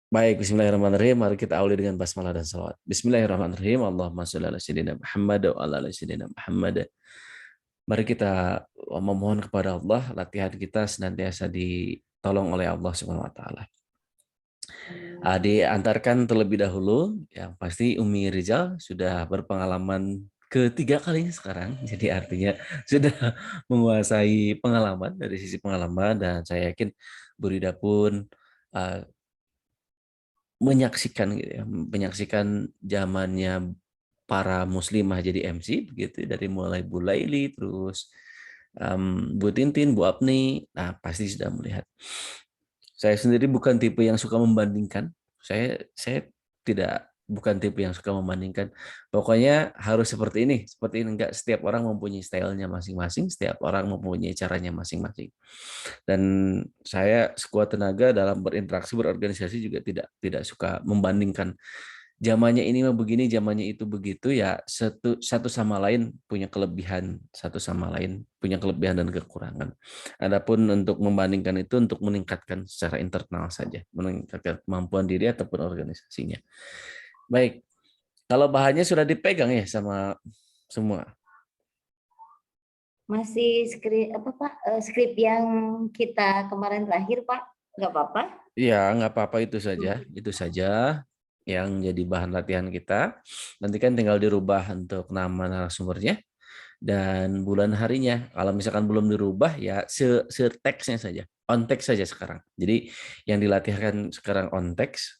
Baik, bismillahirrahmanirrahim. Mari kita awali dengan basmalah dan salawat. Bismillahirrahmanirrahim. Allahumma sholli ala sayyidina Muhammad wa ala ali sayyidina Muhammad. Mari kita memohon kepada Allah, latihan kita senantiasa ditolong oleh Allah Subhanahu wa taala. Diantarkan terlebih dahulu, yang pasti Umi Rizal sudah berpengalaman ketiga kalinya sekarang, jadi artinya sudah menguasai pengalaman dari sisi pengalaman, dan saya yakin Bu Rida pun uh, menyaksikan gitu ya, menyaksikan zamannya para muslimah jadi MC begitu, dari mulai Bu Laili, terus Bu Tintin, Bu Apni, nah pasti sudah melihat. Saya sendiri bukan tipe yang suka membandingkan. Saya tidak, bukan tipe yang suka membandingkan. Pokoknya harus seperti ini, seperti ini. Enggak, setiap orang mempunyai stylenya masing-masing, setiap orang mempunyai caranya masing-masing. Dan saya sekuat tenaga dalam berinteraksi, berorganisasi juga tidak suka membandingkan. Zamannya ini mah begini, zamannya itu begitu, ya satu sama lain punya kelebihan, satu sama lain punya kelebihan dan kekurangan. Adapun untuk membandingkan itu untuk meningkatkan secara internal saja, meningkatkan kemampuan diri ataupun organisasinya. Baik, kalau bahannya sudah dipegang ya sama semua. Masih skrip apa Pak? Skrip yang kita kemarin terakhir Pak, nggak apa-apa? Ya, nggak apa-apa, itu saja yang jadi bahan latihan kita. Nanti kan tinggal dirubah untuk nama narasumbernya dan bulan harinya. Kalau misalkan belum dirubah, ya teksnya saja, on text saja sekarang. Jadi yang dilatihkan sekarang on text,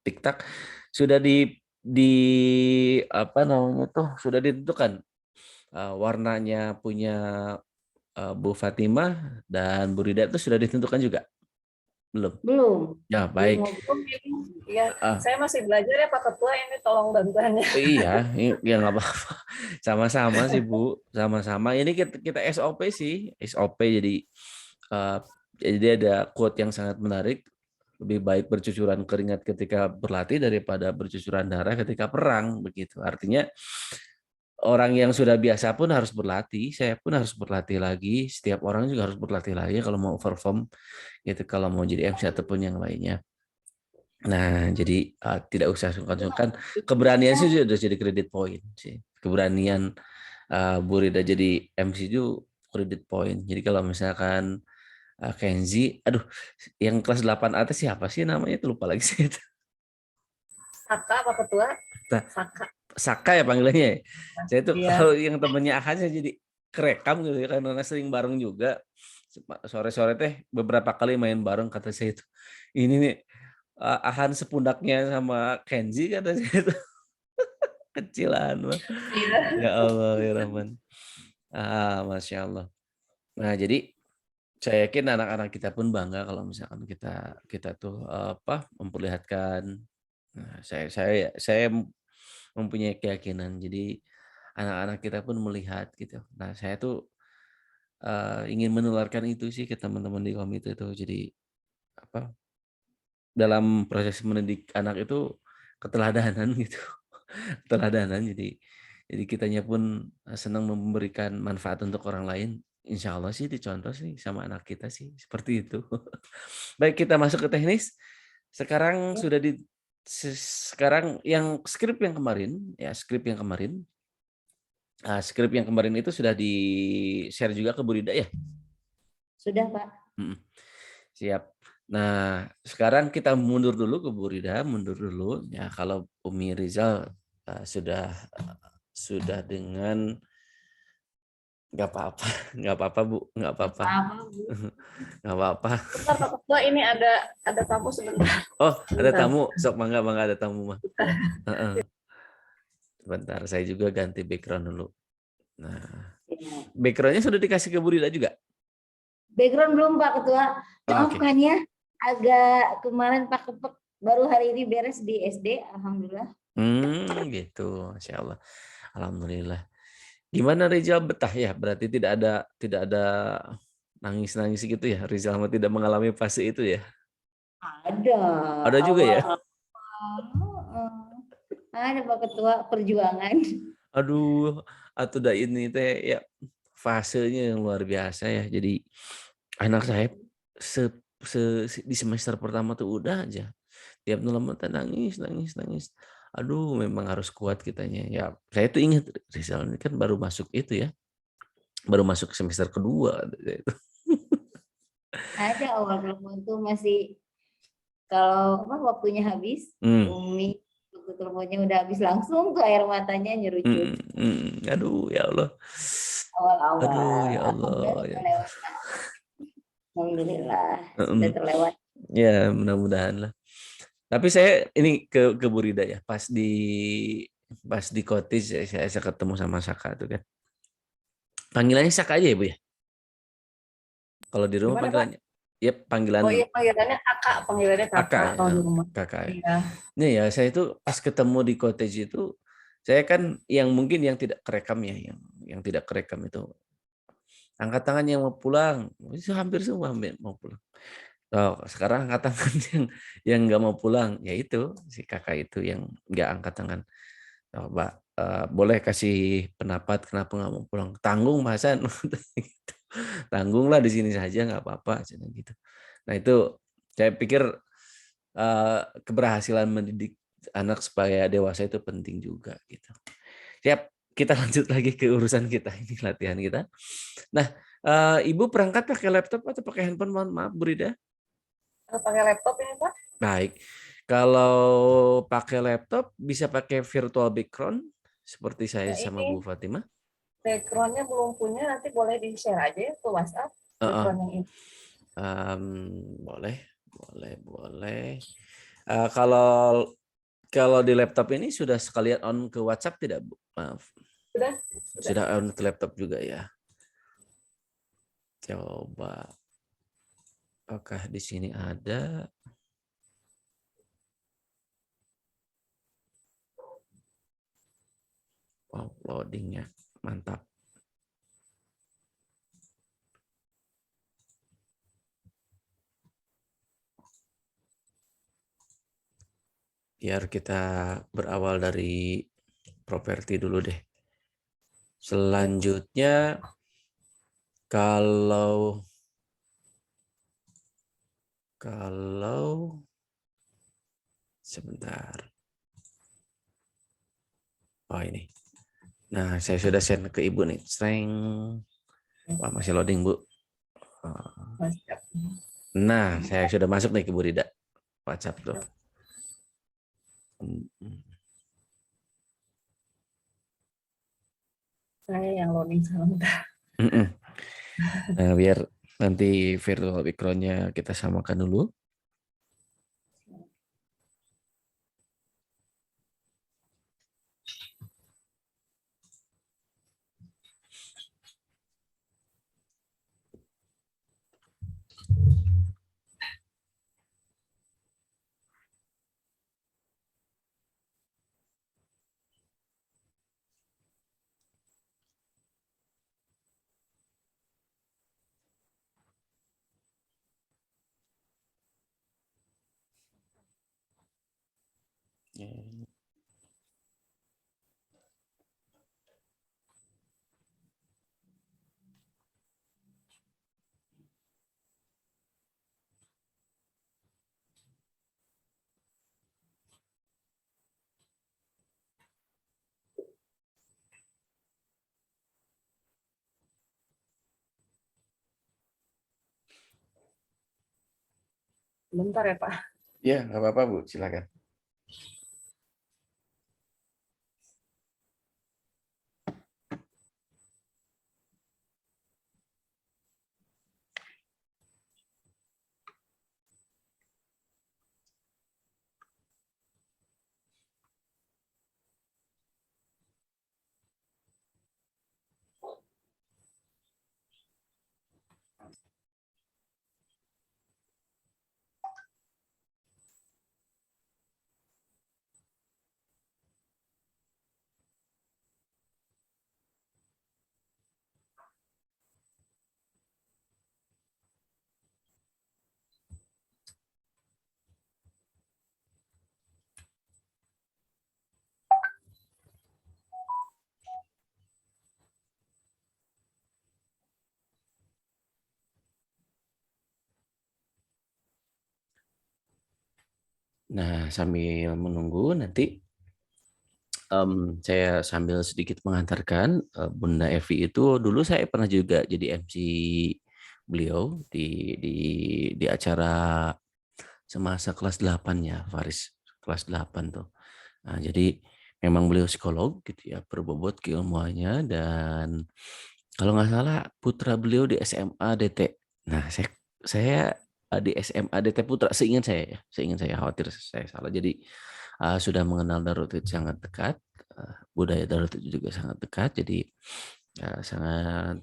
TikTok sudah di apa namanya tuh, sudah ditentukan warnanya punya Bu Fatimah dan Bu Rida itu sudah ditentukan juga, belum? Belum, Ya, belum baik. ngobrol. Ya, Ah, saya masih belajar ya Pak Ketua, ini tolong bantuannya. iya, ya nggak apa-apa. Sama-sama sih Bu, sama-sama. Ini kita SOP sih, SOP. Eh, jadi ada quote yang sangat menarik. Lebih baik bercucuran keringat ketika berlatih daripada bercucuran darah ketika perang, begitu. Artinya orang yang sudah biasa pun harus berlatih. Saya pun harus berlatih lagi. Setiap orang juga harus berlatih lagi kalau mau perform, gitu. Kalau mau jadi MC ataupun yang lainnya. Nah, jadi tidak usah sungkan-sungkan. Keberanian sih sudah jadi kredit point sih. Keberanian Bu Rida jadi MC itu kredit point. Jadi kalau misalkan Kenzi, aduh, yang kelas 8 atas siapa sih namanya? Itu lupa lagi sih. Saka Pak Ketua, Nah, Saka. Saka ya panggilannya ya. Saya tuh Iya. kalau yang temennya Ahan saya jadi kerekam gitu ya, karena sering bareng juga. Sore-sore teh beberapa kali main bareng, kata saya itu. Ini nih Ahan sepundaknya sama Kenzi, kata saya itu. Kecilan mah. Iya. Ya Allah ya Rahman. Masya Allah. Nah, jadi saya yakin anak-anak kita pun bangga kalau misalkan kita kita tuh memperlihatkan. Nah, saya mempunyai keyakinan. Jadi anak-anak kita pun melihat gitu. Nah, saya tuh ingin menularkan itu sih ke teman-teman di komite itu. Jadi apa, dalam proses mendidik anak itu keteladanan gitu. Keteladanan. Jadi kitanya pun senang memberikan manfaat untuk orang lain. Insya Allah sih dicontoh sih sama anak kita sih seperti itu. Baik, kita masuk ke teknis. Sekarang sudah sekarang yang skrip yang kemarin, ya skrip yang kemarin, skrip yang kemarin itu sudah di share juga ke Bu Rida ya. Sudah Pak. Siap. Nah, sekarang kita mundur dulu ke Bu Rida, mundur dulu ya. Kalau Umi Rizal sudah dengan, nggak apa-apa, nggak apa-apa Bu, nggak apa-apa, nggak apa-apa. Bentar Pak Ketua, ini ada tamu sebentar. Oh, ada Sebentar. tamu, sok mangga ada tamu mah. Sebentar, saya juga ganti background dulu. Nah, backgroundnya sudah dikasih ke Bu Rida juga? Background belum Pak Ketua. Maafkan Oke. ya, agak kemarin Pak Kepek baru hari ini beres di SD, alhamdulillah. Gitu, Masya Allah. Alhamdulillah. Gimana Rizal, betah ya? Berarti tidak ada nangis-nangis gitu ya? Rizal tidak mengalami fase itu ya? Ada Ada juga awal ya? ada Pak Ketua perjuangan. Aduh, atau ini teh ya fasenya yang luar biasa ya. Jadi anak saya di semester pertama tuh udah aja Tiap telepon nangis, nangis, nangis. Aduh, memang harus kuat kitanya. Ya, saya tuh ingat Rizal ini kan baru masuk itu ya, baru masuk semester kedua. Ada awal telepon tuh masih kalau apa waktunya habis, Hmm, Umi waktu teleponnya udah habis langsung tuh air matanya nyerucut Aduh, ya Allah. Aduh, awal-awal. ya Allah. Alhamdulillah Ya. sudah lewat. Alhamdulillah sudah Mm, terlewat. Ya, mudah-mudahan lah. Tapi saya ini ke Bu Rida ya, pas di cottage saya ketemu sama Saka tuh kan. Panggilannya Saka aja ya, Bu ya? Kalau di rumah Gimana Pak? panggilannya ya panggilan Oh iya panggilannya Kakak, kakak ya, kalau di rumah. Kakak. Ya. Iya. Nih ya, saya itu pas ketemu di cottage itu, saya kan yang mungkin yang tidak kerekam ya, yang tidak kerekam itu angkat tangan yang mau pulang, itu hampir semua mau pulang. Oh, sekarang angkat tangan yang nggak mau pulang, yaitu si kakak itu yang nggak angkat tangan. Coba boleh kasih pendapat kenapa nggak mau pulang? Tanggung Mas Hasan. Gitu. Tanggunglah di sini saja nggak apa-apa, gitu. Nah itu saya pikir keberhasilan mendidik anak supaya dewasa itu penting juga gitu. Siap, kita lanjut lagi ke urusan kita ini latihan kita. Nah, Ibu berangkat pakai laptop atau pakai handphone? Mohon maaf, Bu Rida. Pakai laptop ini Pak? Baik. Kalau pakai laptop bisa pakai virtual background seperti saya Nah sama ini Bu Fatimah. backgroundnya belum punya, nanti boleh di-share aja ya ke WhatsApp Heeh. background yang ini. Boleh, boleh, boleh. Kalau kalau di laptop ini sudah sekalian on ke WhatsApp tidak, Bu? Maaf. Sudah? Sudah on ke laptop juga ya. Coba. Apakah di sini ada? Wow, loadingnya mantap. Biar kita berawal dari properti dulu deh. Selanjutnya kalau sebentar. Oh ini. Nah, saya sudah send ke Ibu nih. Streng. Wah, masih loading, Bu. Nah, saya sudah masuk nih ke Bu Rida. WhatsApp tuh. Saya yang loading sebentar. Nah, biar nanti virtual background-nya kita samakan dulu. Bentar ya Pak. Ya, nggak apa-apa, Bu. Silakan. Nah, sambil menunggu nanti saya sambil sedikit mengantarkan Bunda Evi itu dulu saya pernah juga jadi MC beliau di acara semasa kelas 8 ya, Faris kelas 8 tuh. Nah, jadi memang beliau psikolog gitu ya, berbobot keilmuannya dan kalau nggak salah putra beliau di SMA DT. Nah, saya di SMA DT Putra seingat saya ya, seingat saya khawatir saya salah. Jadi sudah mengenal Darut itu sangat dekat, budaya Darut itu juga sangat dekat. Jadi sangat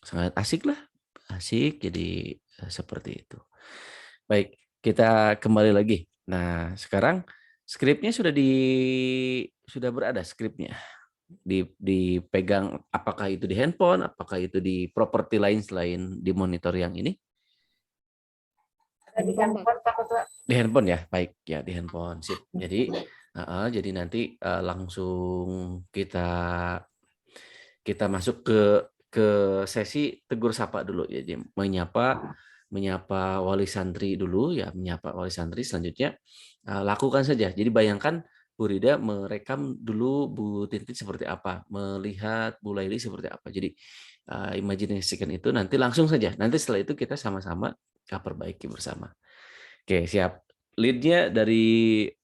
sangat asik lah, asik. Jadi seperti itu. Baik, kita kembali lagi. Nah, sekarang skripnya sudah berada skripnya. Dipegang apakah itu di handphone, apakah itu di properti lain selain di monitor yang ini? Ada di handphone Pak Ketua. Di handphone ya, baik ya di handphone. Sip. Jadi nanti langsung kita masuk ke sesi tegur sapa dulu ya, jadi menyapa wali santri dulu ya, menyapa wali santri selanjutnya lakukan saja. Jadi bayangkan Bu Rida merekam dulu Bu Titit seperti apa, melihat Bu Laili seperti apa. Jadi imajinasikan itu nanti langsung saja. Nanti setelah itu kita sama-sama perbaiki bersama. Oke, siap. Lead-nya dari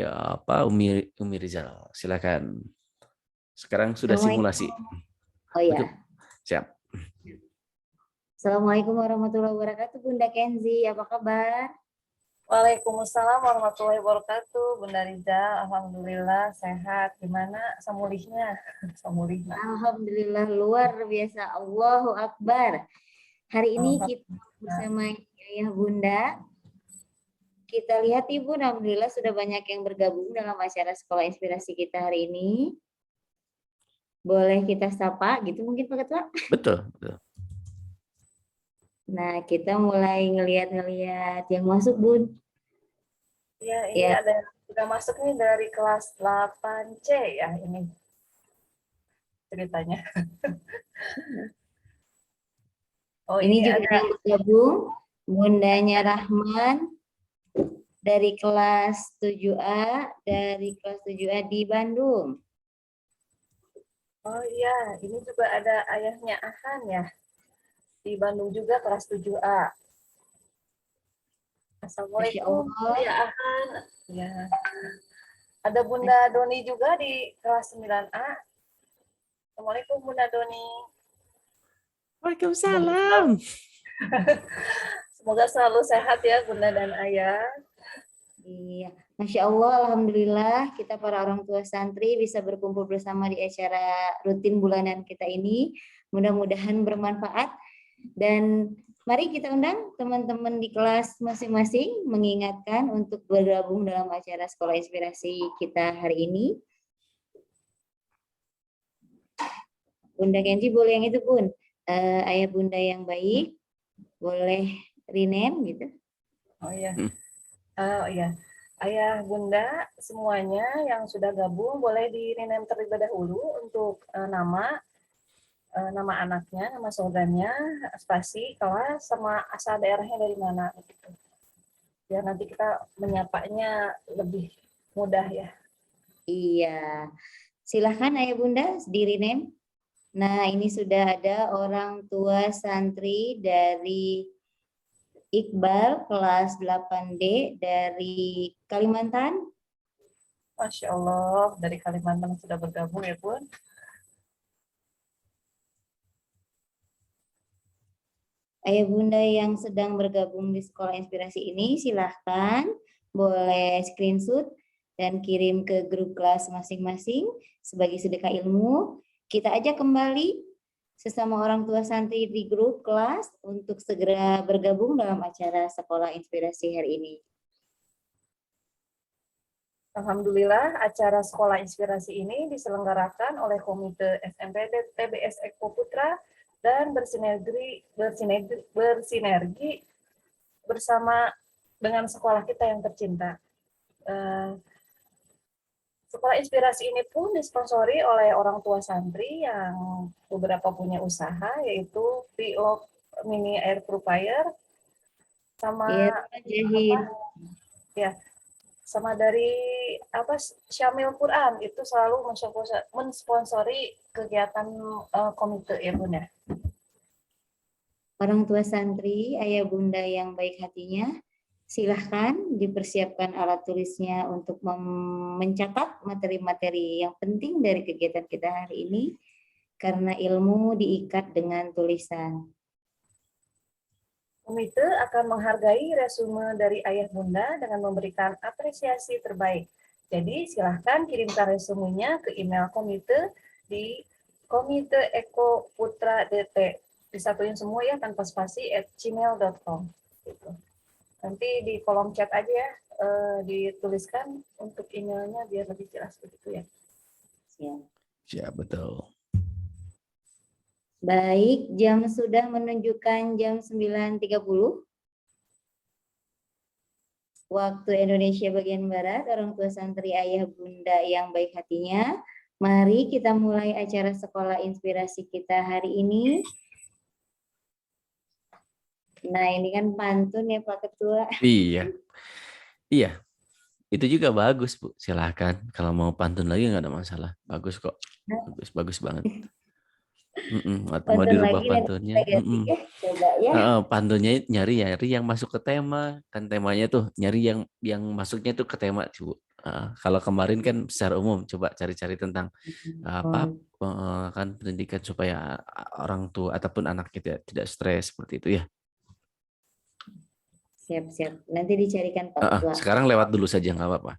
apa Umi Rizal. Silakan. Sekarang sudah simulasi. Oh ya. Betul. Siap. Assalamualaikum warahmatullahi wabarakatuh, Bunda Kenzi. Apa kabar? Waalaikumsalam warahmatullahi wabarakatuh. Bunda Rizal, alhamdulillah sehat. Gimana semulihnya? Semulihnya. Alhamdulillah luar biasa. Allahu Akbar. Hari ini kita bersama Ayah Bunda. Kita lihat Ibu, alhamdulillah sudah banyak yang bergabung dalam acara Sekolah Inspirasi kita hari ini. Boleh kita sapa gitu mungkin Pak Ketua? Betul. Nah, kita mulai ngelihat yang masuk, Bun. Ya, ini ada sudah masuk nih dari kelas 8C ya ini ceritanya. Oh, ini juga ada yang bergabung, Bundanya Rahman dari kelas 7A, di Bandung. Oh iya, ini juga ada ayahnya Ahan ya. Di Bandung juga kelas 7A. Assalamualaikum ya Ahan. Ya. Ada Bunda Doni juga di kelas 9A. Assalamualaikum Bunda Doni. Waalaikumsalam. Semoga selalu sehat ya Bunda dan Ayah. Iya, Masya Allah, Alhamdulillah kita para orang tua santri bisa berkumpul bersama di acara rutin bulanan kita ini. Mudah-mudahan bermanfaat dan mari kita undang teman-teman di kelas masing-masing mengingatkan untuk bergabung dalam acara Sekolah Inspirasi kita hari ini. Bunda Kenji boleh yang itu Bun, ayah Bunda yang baik, boleh rename gitu. Oh iya. Oh iya, Ayah Bunda semuanya yang sudah gabung boleh di-rename terlebih dahulu untuk nama anaknya, nama saudaranya, spasi, kelas, sama asal daerahnya dari mana gitu. Biar nanti kita menyapanya lebih mudah ya. Iya, silahkan Ayah Bunda di-rename. Nah, ini sudah ada orang tua santri dari Iqbal kelas 8D dari Kalimantan. Masya Allah, dari Kalimantan sudah bergabung ya Bun. Ayah Bunda yang sedang bergabung di Sekolah Inspirasi ini, silahkan boleh screenshot dan kirim ke grup kelas masing-masing sebagai sedekah ilmu. Kita ajak kembali sesama orang tua santri di grup kelas untuk segera bergabung dalam acara Sekolah Inspirasi hari ini. Alhamdulillah, acara Sekolah Inspirasi ini diselenggarakan oleh Komite SMPD TBS Eko Putra dan bersinergi bersama dengan sekolah kita yang tercinta. Sekolah Inspirasi ini pun disponsori oleh orang tua santri yang beberapa punya usaha, yaitu Vlog Mini Air Purifier, sama Ya, sama dari Syamil Quran itu selalu mensponsori kegiatan komite ya Bun ya. Orang tua santri, ayah bunda yang baik hatinya, silahkan dipersiapkan alat tulisnya untuk mencatat materi-materi yang penting dari kegiatan kita hari ini, karena ilmu diikat dengan tulisan. Komite akan menghargai resume dari ayah bunda dengan memberikan apresiasi terbaik. Jadi silahkan kirimkan resumenya ke email komite di komiteekoputra.dt, disatuin semua ya tanpa spasi @gmail.com. Gitu. Nanti di kolom chat aja ya, dituliskan untuk emailnya biar lebih jelas begitu ya. Siap. Ya, betul. Baik, jam sudah menunjukkan jam 9.30. Waktu Indonesia bagian Barat, orang tua santri ayah bunda yang baik hatinya. Mari kita mulai acara sekolah inspirasi kita hari ini. Nah, ini kan pantun ya Pak Ketua. Iya. Iya. Itu juga bagus, Bu. Silahkan. Kalau mau pantun lagi nggak ada masalah. Bagus kok. Bagus banget. Atau mau Pantun dirubah lagi nanti pantunnya. kita ganti ya, coba ya. Pantunnya nyari yang masuk ke tema. Kan temanya tuh nyari yang masuknya tuh ke tema, Bu. Kalau kemarin kan secara umum coba cari-cari tentang apa kan pendidikan supaya orang tua ataupun anak kita tidak stres seperti itu ya. Siap-siap. Nanti dicarikan Pak Ketua. Sekarang lewat dulu saja nggak apa-apa.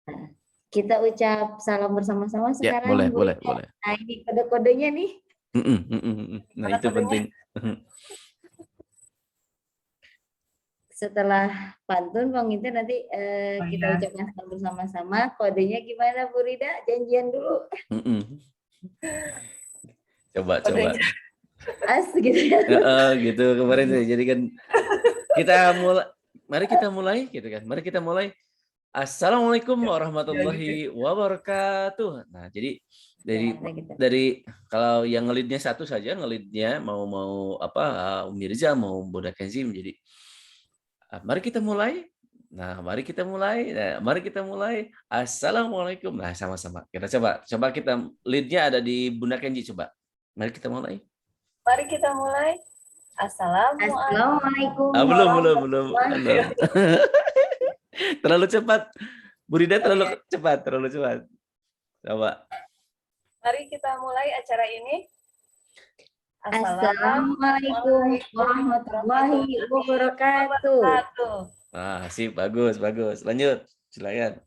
Nah, kita ucap salam bersama-sama Ya, sekarang. boleh. Nah, ini kode-kodenya nih. Nah, itu penting. Setelah pantun Bang Inten nanti kita ucapkan salam bersama-sama. Kodenya gimana Bu Rida? Janjian dulu. Coba. As gitu ya. Gitu kemarin jadi kan mari kita mulai gitu kan. Mari kita mulai. Assalamualaikum warahmatullahi wabarakatuh. Nah, jadi dari kalau yang ngelidnya satu saja, ngelidnya mau Umi Riza, mau Bunda Kenzi menjadi mari kita mulai. Nah, mari kita mulai. Assalamualaikum. Nah, sama-sama. Kita coba kita leadnya ada di Bunda Kenzi coba. Mari kita mulai. Mari kita mulai. Assalamualaikum. Belum. Terlalu cepat. Bu Rida terlalu cepat. Coba. Mari kita mulai acara ini. Assalamualaikum warahmatullahi wabarakatuh. Sip, bagus. Lanjut, silakan.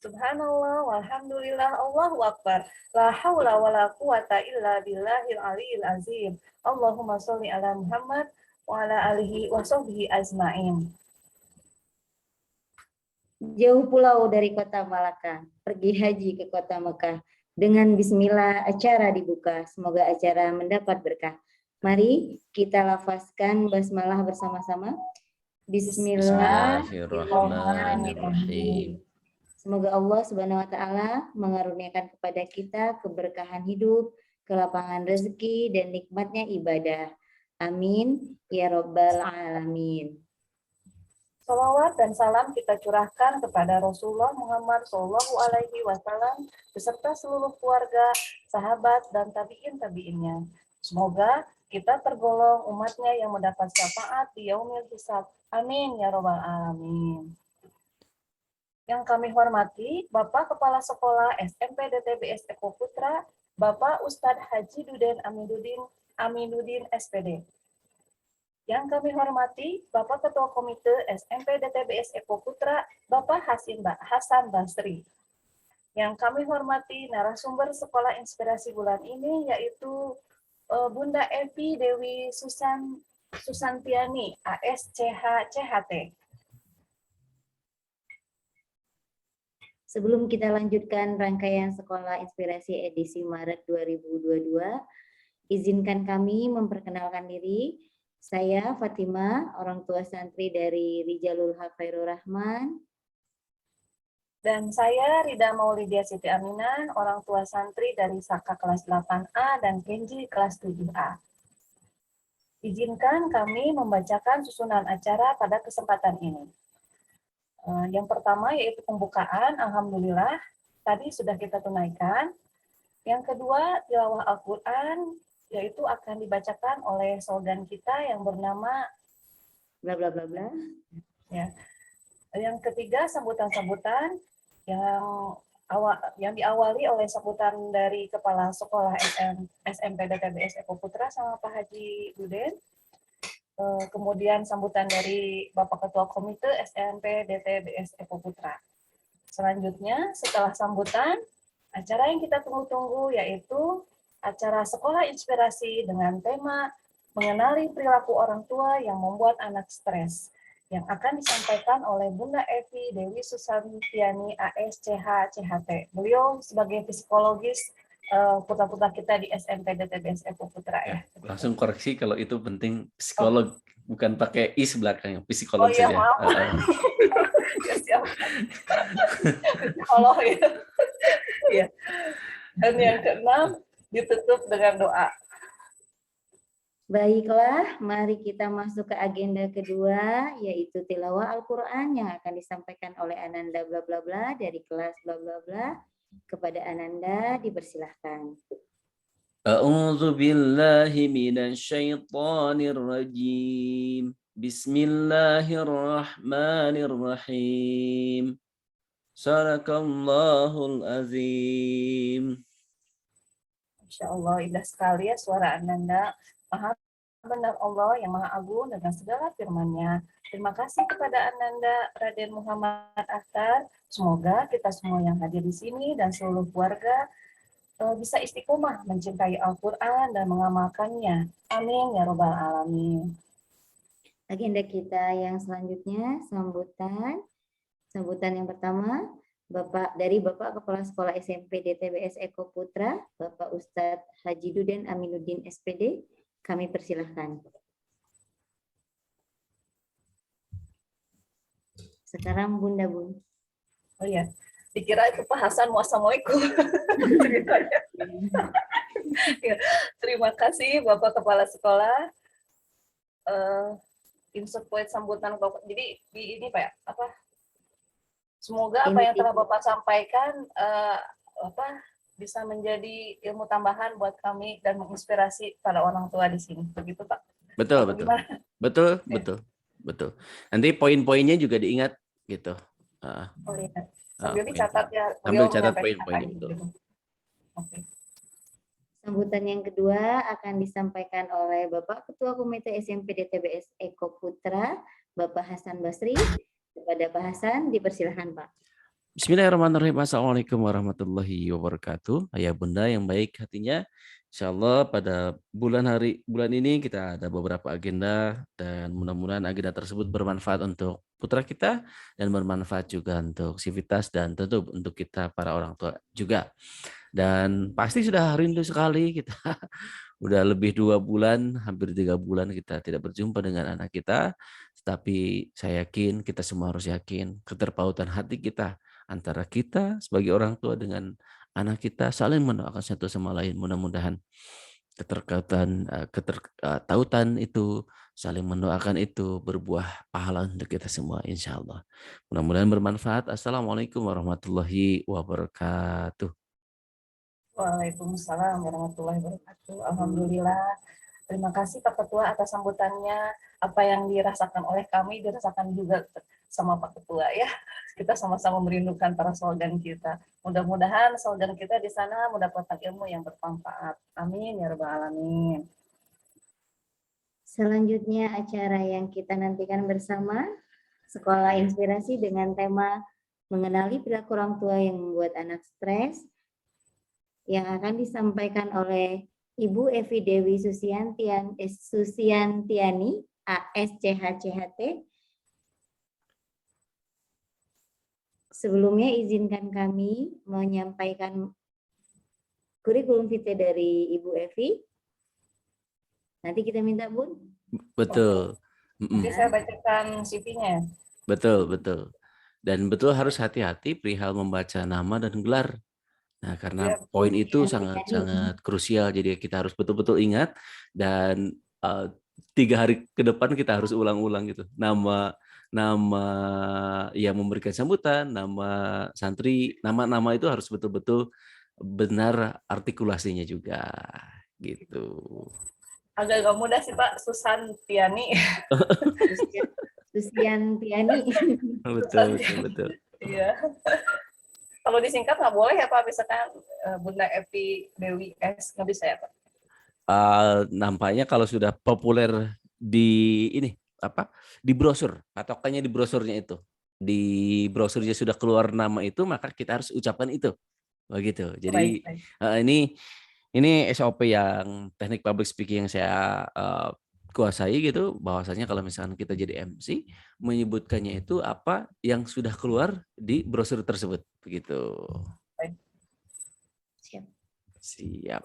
Subhanallah, walhamdulillah, Allahu Akbar. La haula wa la quwata illa billahil aliyil azim. Allahumma sholli ala Muhammad wa ala alihi wa sahbihi ajma'in. Jauh pulau dari kota Malaka, pergi haji ke kota Mekah. Dengan bismillah acara dibuka, semoga acara mendapat berkah. Mari kita lafazkan basmalah bersama-sama. Bismillahirrahmanirrahim. Semoga Allah Subhanahu wa taala mengaruniakan kepada kita keberkahan hidup, kelapangan rezeki dan nikmatnya ibadah. Amin ya rabbal alamin. Salawat dan salam kita curahkan kepada Rasulullah Muhammad SAW beserta seluruh keluarga, sahabat, dan tabi'in-tabi'innya. Semoga kita tergolong umatnya yang mendapat syafaat di yaumil hisab. Amin ya rabbal alamin. Yang kami hormati Bapak Kepala Sekolah SMP DTBS Eko Putra, Bapak Ustadz Haji Duden Aminuddin SPD. Yang kami hormati Bapak Ketua Komite SMP DTBS Eko Putra, Bapak Hasan Basri. Yang kami hormati narasumber Sekolah Inspirasi bulan ini yaitu Bunda Evi Dewi Susantiani, ASCH CHT. Sebelum kita lanjutkan rangkaian Sekolah Inspirasi edisi Maret 2022, izinkan kami memperkenalkan diri. Saya Fatima, orang tua santri dari Rijalul Haq Khairur Rahman. Dan saya Rida Maulidia Siti Aminah, orang tua santri dari Saka kelas 8A dan Kenji kelas 7A. Izinkan kami membacakan susunan acara pada kesempatan ini. Yang pertama yaitu pembukaan, alhamdulillah tadi sudah kita tunaikan. Yang kedua, tilawah Al-Quran, yaitu akan dibacakan oleh slogan kita yang bernama Bla bla bla bla. ya. Yang ketiga, sambutan-sambutan yang diawali oleh sambutan dari Kepala Sekolah SMP DTBS Eko Putra sama Pak Haji Duden. Kemudian sambutan dari Bapak Ketua Komite SMP DTBS Eko Putra. Selanjutnya, setelah sambutan, acara yang kita tunggu-tunggu yaitu acara Sekolah Inspirasi dengan tema mengenali perilaku orang tua yang membuat anak stres, yang akan disampaikan oleh Bunda Evi Dewi Susantiani ASCH CHT. Beliau sebagai psikologis putra-putra kita di SMP DTBS Eko Putra ya. Langsung koreksi kalau itu penting psikolog, bukan pakai is belakangnya, Oh psikolog iya, saja. maaf. Ya, siap. Psikolog ya. Ya. Dan yang keenam ditutup dengan doa. Baiklah, mari kita masuk ke agenda kedua, yaitu tilawah Al-Quran yang akan disampaikan oleh Ananda bla bla bla dari kelas bla bla bla. Kepada Ananda, dipersilahkan. A'udzu billahi minasyaitonir rajim. Bismillahirrahmanirrahim. Sadaqallahul azim. Insya Allah indah sekali ya suara Ananda. Maha benar Allah yang Maha Agung dengan segala firman-Nya. Terima kasih kepada Ananda Raden Muhammad Akhtar. Semoga kita semua yang hadir di sini dan seluruh keluarga bisa istiqomah mencintai Al-Quran dan mengamalkannya. Amin ya Rabbal Alamin. Agenda kita yang selanjutnya, sambutan. Sambutan yang pertama, dari Bapak Kepala Sekolah SMP DTBS Eko Putra, Bapak Ustadz Haji Duden Aminuddin SPD, kami persilahkan. Sekarang Bunda Bun. Oh iya, dikira itu Pak Hasan mau assalamualaikum. Ya, terima kasih Bapak Kepala Sekolah. Insert poin sambutan Bapak. Jadi di ini Pak ya, apa? Semoga apa yang telah Bapak sampaikan bisa menjadi ilmu tambahan buat kami dan menginspirasi para orang tua di sini. Begitu Pak? Betul, betul. Betul, betul. Betul. Nanti poin-poinnya juga diingat gitu. Oh iya. Sambil dicatat ya. Sambil catat poin-poinnya, betul. Oke. Sambutan yang kedua akan disampaikan oleh Bapak Ketua Komite SMP DTBS Eko Putra, Bapak Hasan Basri. Kepada Pak Hasan, dipersilahkan Pak. Bismillahirrahmanirrahim. Assalamualaikum warahmatullahi wabarakatuh. Ayah bunda yang baik hatinya. Insya Allah pada bulan ini kita ada beberapa agenda dan mudah-mudahan agenda tersebut bermanfaat untuk putra kita dan bermanfaat juga untuk sivitas dan tentu untuk kita para orang tua juga. Dan pasti sudah rindu sekali kita. Udah lebih 2 bulan, hampir 3 bulan kita tidak berjumpa dengan anak kita. Tapi saya yakin, kita semua harus yakin keterpautan hati kita antara kita sebagai orang tua dengan anak kita saling mendoakan satu sama lain. Mudah-mudahan ketertautan itu, saling mendoakan itu berbuah pahala untuk kita semua insya Allah. Mudah-mudahan bermanfaat. Assalamualaikum warahmatullahi wabarakatuh. Waalaikumsalam warahmatullahi wabarakatuh. Alhamdulillah. Terima kasih Pak Ketua atas sambutannya. Apa yang dirasakan oleh kami dirasakan juga sama Pak Ketua ya. Kita sama-sama merindukan para slogan kita. Mudah-mudahan slogan kita di sana mendapatkan ilmu yang bermanfaat. Amin ya Rabbal Alamin. Selanjutnya acara yang kita nantikan bersama, Sekolah Inspirasi dengan tema mengenali perilaku orang tua yang membuat anak stres, yang akan disampaikan oleh Ibu Evi Dewi Susantiani, ASCH-CHT. Sebelumnya izinkan kami menyampaikan kurikulum vitae dari Ibu Evi. Nanti kita minta Bun. Betul. Nanti saya bacakan CV-nya. Betul, betul. Dan betul harus hati-hati perihal membaca nama dan gelar. Nah, karena poin itu sangat krusial, jadi kita harus betul-betul ingat dan 3 hari ke depan kita harus ulang-ulang gitu. nama yang memberikan sambutan, nama santri, nama-nama itu harus betul-betul benar artikulasinya juga gitu. Agak-agak mudah sih Pak, Susantiani. Susiantiani. Betul, betul, betul. Iya. Kalau disingkat nggak boleh ya Pak, misalkan Bunda Evi Dewi S, nggak bisa ya Pak? Nampaknya kalau sudah populer di ini apa di brosur, patokannya di brosurnya itu. Di brosurnya sudah keluar nama itu, maka kita harus ucapkan itu. Begitu. Baik, Jadi baik. ini SOP yang teknik public speaking yang saya kuasai gitu, bahwasanya kalau misalkan kita jadi MC, menyebutkannya itu apa yang sudah keluar di brosur tersebut, begitu. Baik. Siap.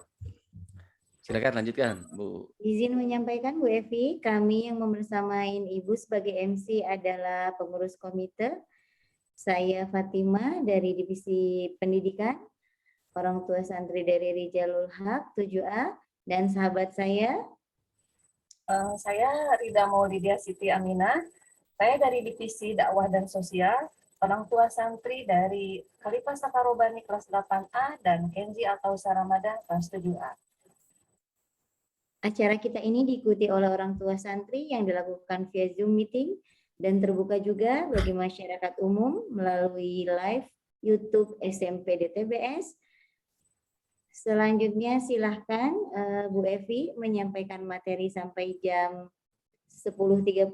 Silakan lanjutkan, Bu. Izin menyampaikan Bu Evi, kami yang membersamain Ibu sebagai MC adalah pengurus komite. Saya Fatima dari Divisi Pendidikan, orang tua santri dari Rijalul Haq 7A, dan sahabat saya. Saya Rida Maulidia Siti Aminah. Saya dari Divisi Dakwah dan Sosial, orang tua santri dari Khalifah Safarobani kelas 8A dan Kenji atau Saramadan kelas 7A. Acara kita ini diikuti oleh orang tua santri yang dilakukan via Zoom meeting dan terbuka juga bagi masyarakat umum melalui live YouTube SMP DTBS. Selanjutnya silahkan Bu Evi menyampaikan materi sampai jam 10.30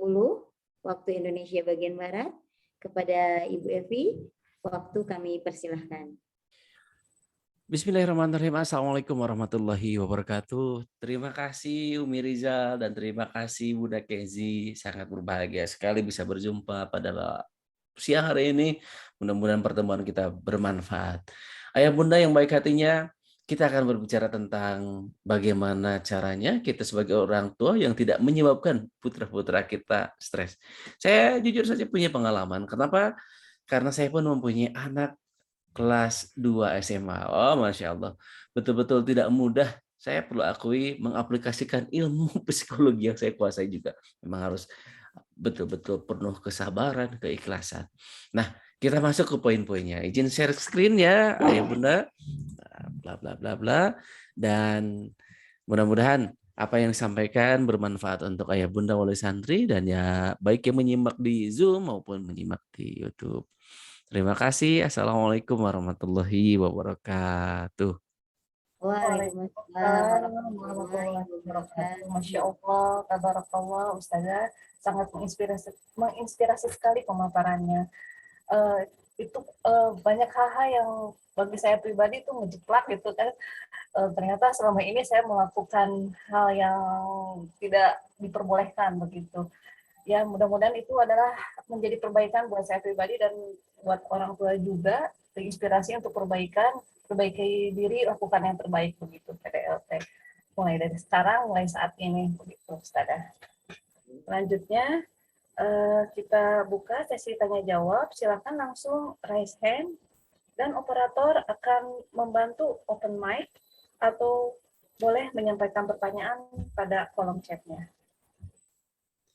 waktu Indonesia bagian Barat. Kepada Ibu Evi, waktu kami persilahkan. Bismillahirrahmanirrahim. Assalamualaikum warahmatullahi wabarakatuh. Terima kasih Umi Rizal dan terima kasih Bunda Kenzi. Sangat berbahagia sekali bisa berjumpa pada siang hari ini. Mudah-mudahan pertemuan kita bermanfaat. Ayah Bunda yang baik hatinya, kita akan berbicara tentang bagaimana caranya kita sebagai orang tua yang tidak menyebabkan putra-putra kita stres. Saya jujur saja punya pengalaman. Kenapa? Karena saya pun mempunyai anak kelas 2 SMA. Oh, Masya Allah. Betul-betul tidak mudah. Saya perlu akui mengaplikasikan ilmu psikologi yang saya kuasai juga. Memang harus betul-betul penuh kesabaran, keikhlasan. Nah, kita masuk ke poin-poinnya. Izin share screen ya, Ayah Bunda. Bla bla bla bla. Dan mudah-mudahan apa yang disampaikan bermanfaat untuk Ayah Bunda wali santri dan ya baik yang menyimak di Zoom maupun menyimak di YouTube. Terima kasih. Assalamualaikum warahmatullahi wabarakatuh. Waalaikumsalam warahmatullahi wabarakatuh. Masya Allah, tabarakallah, Ustazah, sangat menginspirasi sekali pemaparannya. Itu banyak hal-hal yang bagi saya pribadi itu ngejeplak gitu kan. Ternyata selama ini saya melakukan hal yang tidak diperbolehkan begitu. Ya mudah-mudahan itu adalah menjadi perbaikan buat saya pribadi dan buat orang tua juga, terinspirasi untuk perbaiki diri, lakukan yang terbaik begitu PDLT. Mulai dari sekarang, mulai saat ini begitu, Ustazah. Selanjutnya kita buka sesi tanya jawab. Silakan langsung raise hand dan operator akan membantu open mic atau boleh menyampaikan pertanyaan pada kolom chatnya.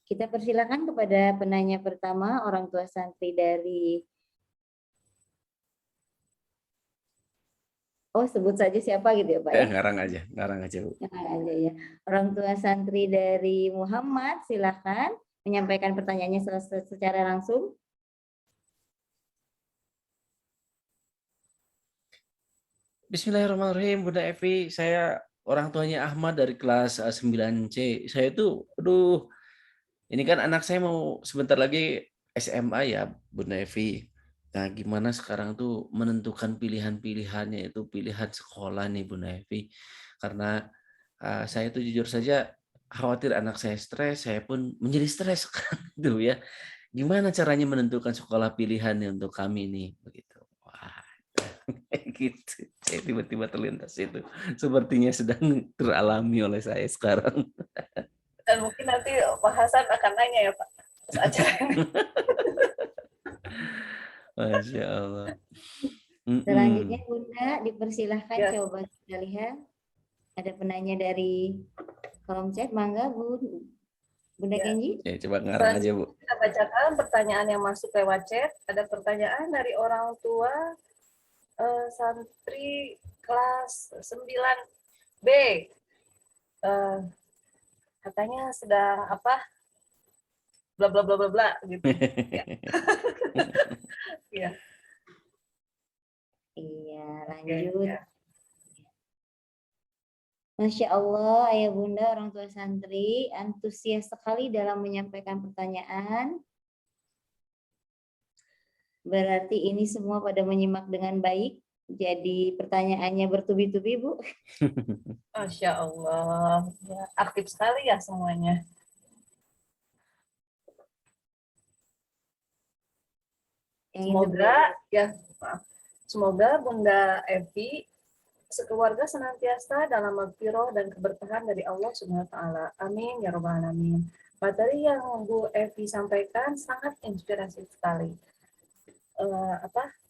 Kita persilakan kepada penanya pertama, orang tua santri dari... Oh, sebut saja siapa gitu ya Pak ya? Ngarang aja Bu. Ngarang aja ya. Orang tua santri dari Muhammad, silakan menyampaikan pertanyaannya secara langsung. Bismillahirrahmanirrahim, Bunda Evi. Saya orang tuanya Ahmad dari kelas 9C. Saya itu, ini kan anak saya mau sebentar lagi SMA ya, Bunda Evi. Nah, gimana sekarang tuh menentukan pilihan-pilihannya itu pilihan sekolah nih Bunda Evi. Karena saya tuh jujur saja khawatir anak saya stres, saya pun menjadi stres gitu ya. Gimana caranya menentukan sekolah pilihan untuk kami nih begitu. Wah, gitu. Saya tiba-tiba terlintas itu. Sepertinya sedang teralami oleh saya sekarang. Dan mungkin nanti Pak Hasan akan nanya ya Pak, terus acara ini. Masya Allah. Selanjutnya Bunda dipersilahkan Ya. coba kita lihat. Ada penanya dari kolom chat, mangga Bunda Ya. Kenji. Ya, coba ngarang aja Bu. kita bacakan pertanyaan yang masuk lewat chat. Ada pertanyaan dari orang tua santri kelas 9B. Katanya sedang apa? Bla bla bla bla bla gitu. Ya. Ya. Iya, Oke, lanjut. ya. Masya Allah, ayah bunda orang tua santri antusias sekali dalam menyampaikan pertanyaan. Berarti ini semua pada menyimak dengan baik. Jadi pertanyaannya bertubi-tubi, Bu. Masya Allah, ya, aktif sekali ya semuanya. Yang Semoga ya, maaf. Semoga Bunda Evi sekeluarga senantiasa dalam magfirah dan keberkahan dari Allah Subhanahu wa taala. Amin ya rabbal alamin. Materi yang Bu Evi sampaikan sangat inspirasi sekali.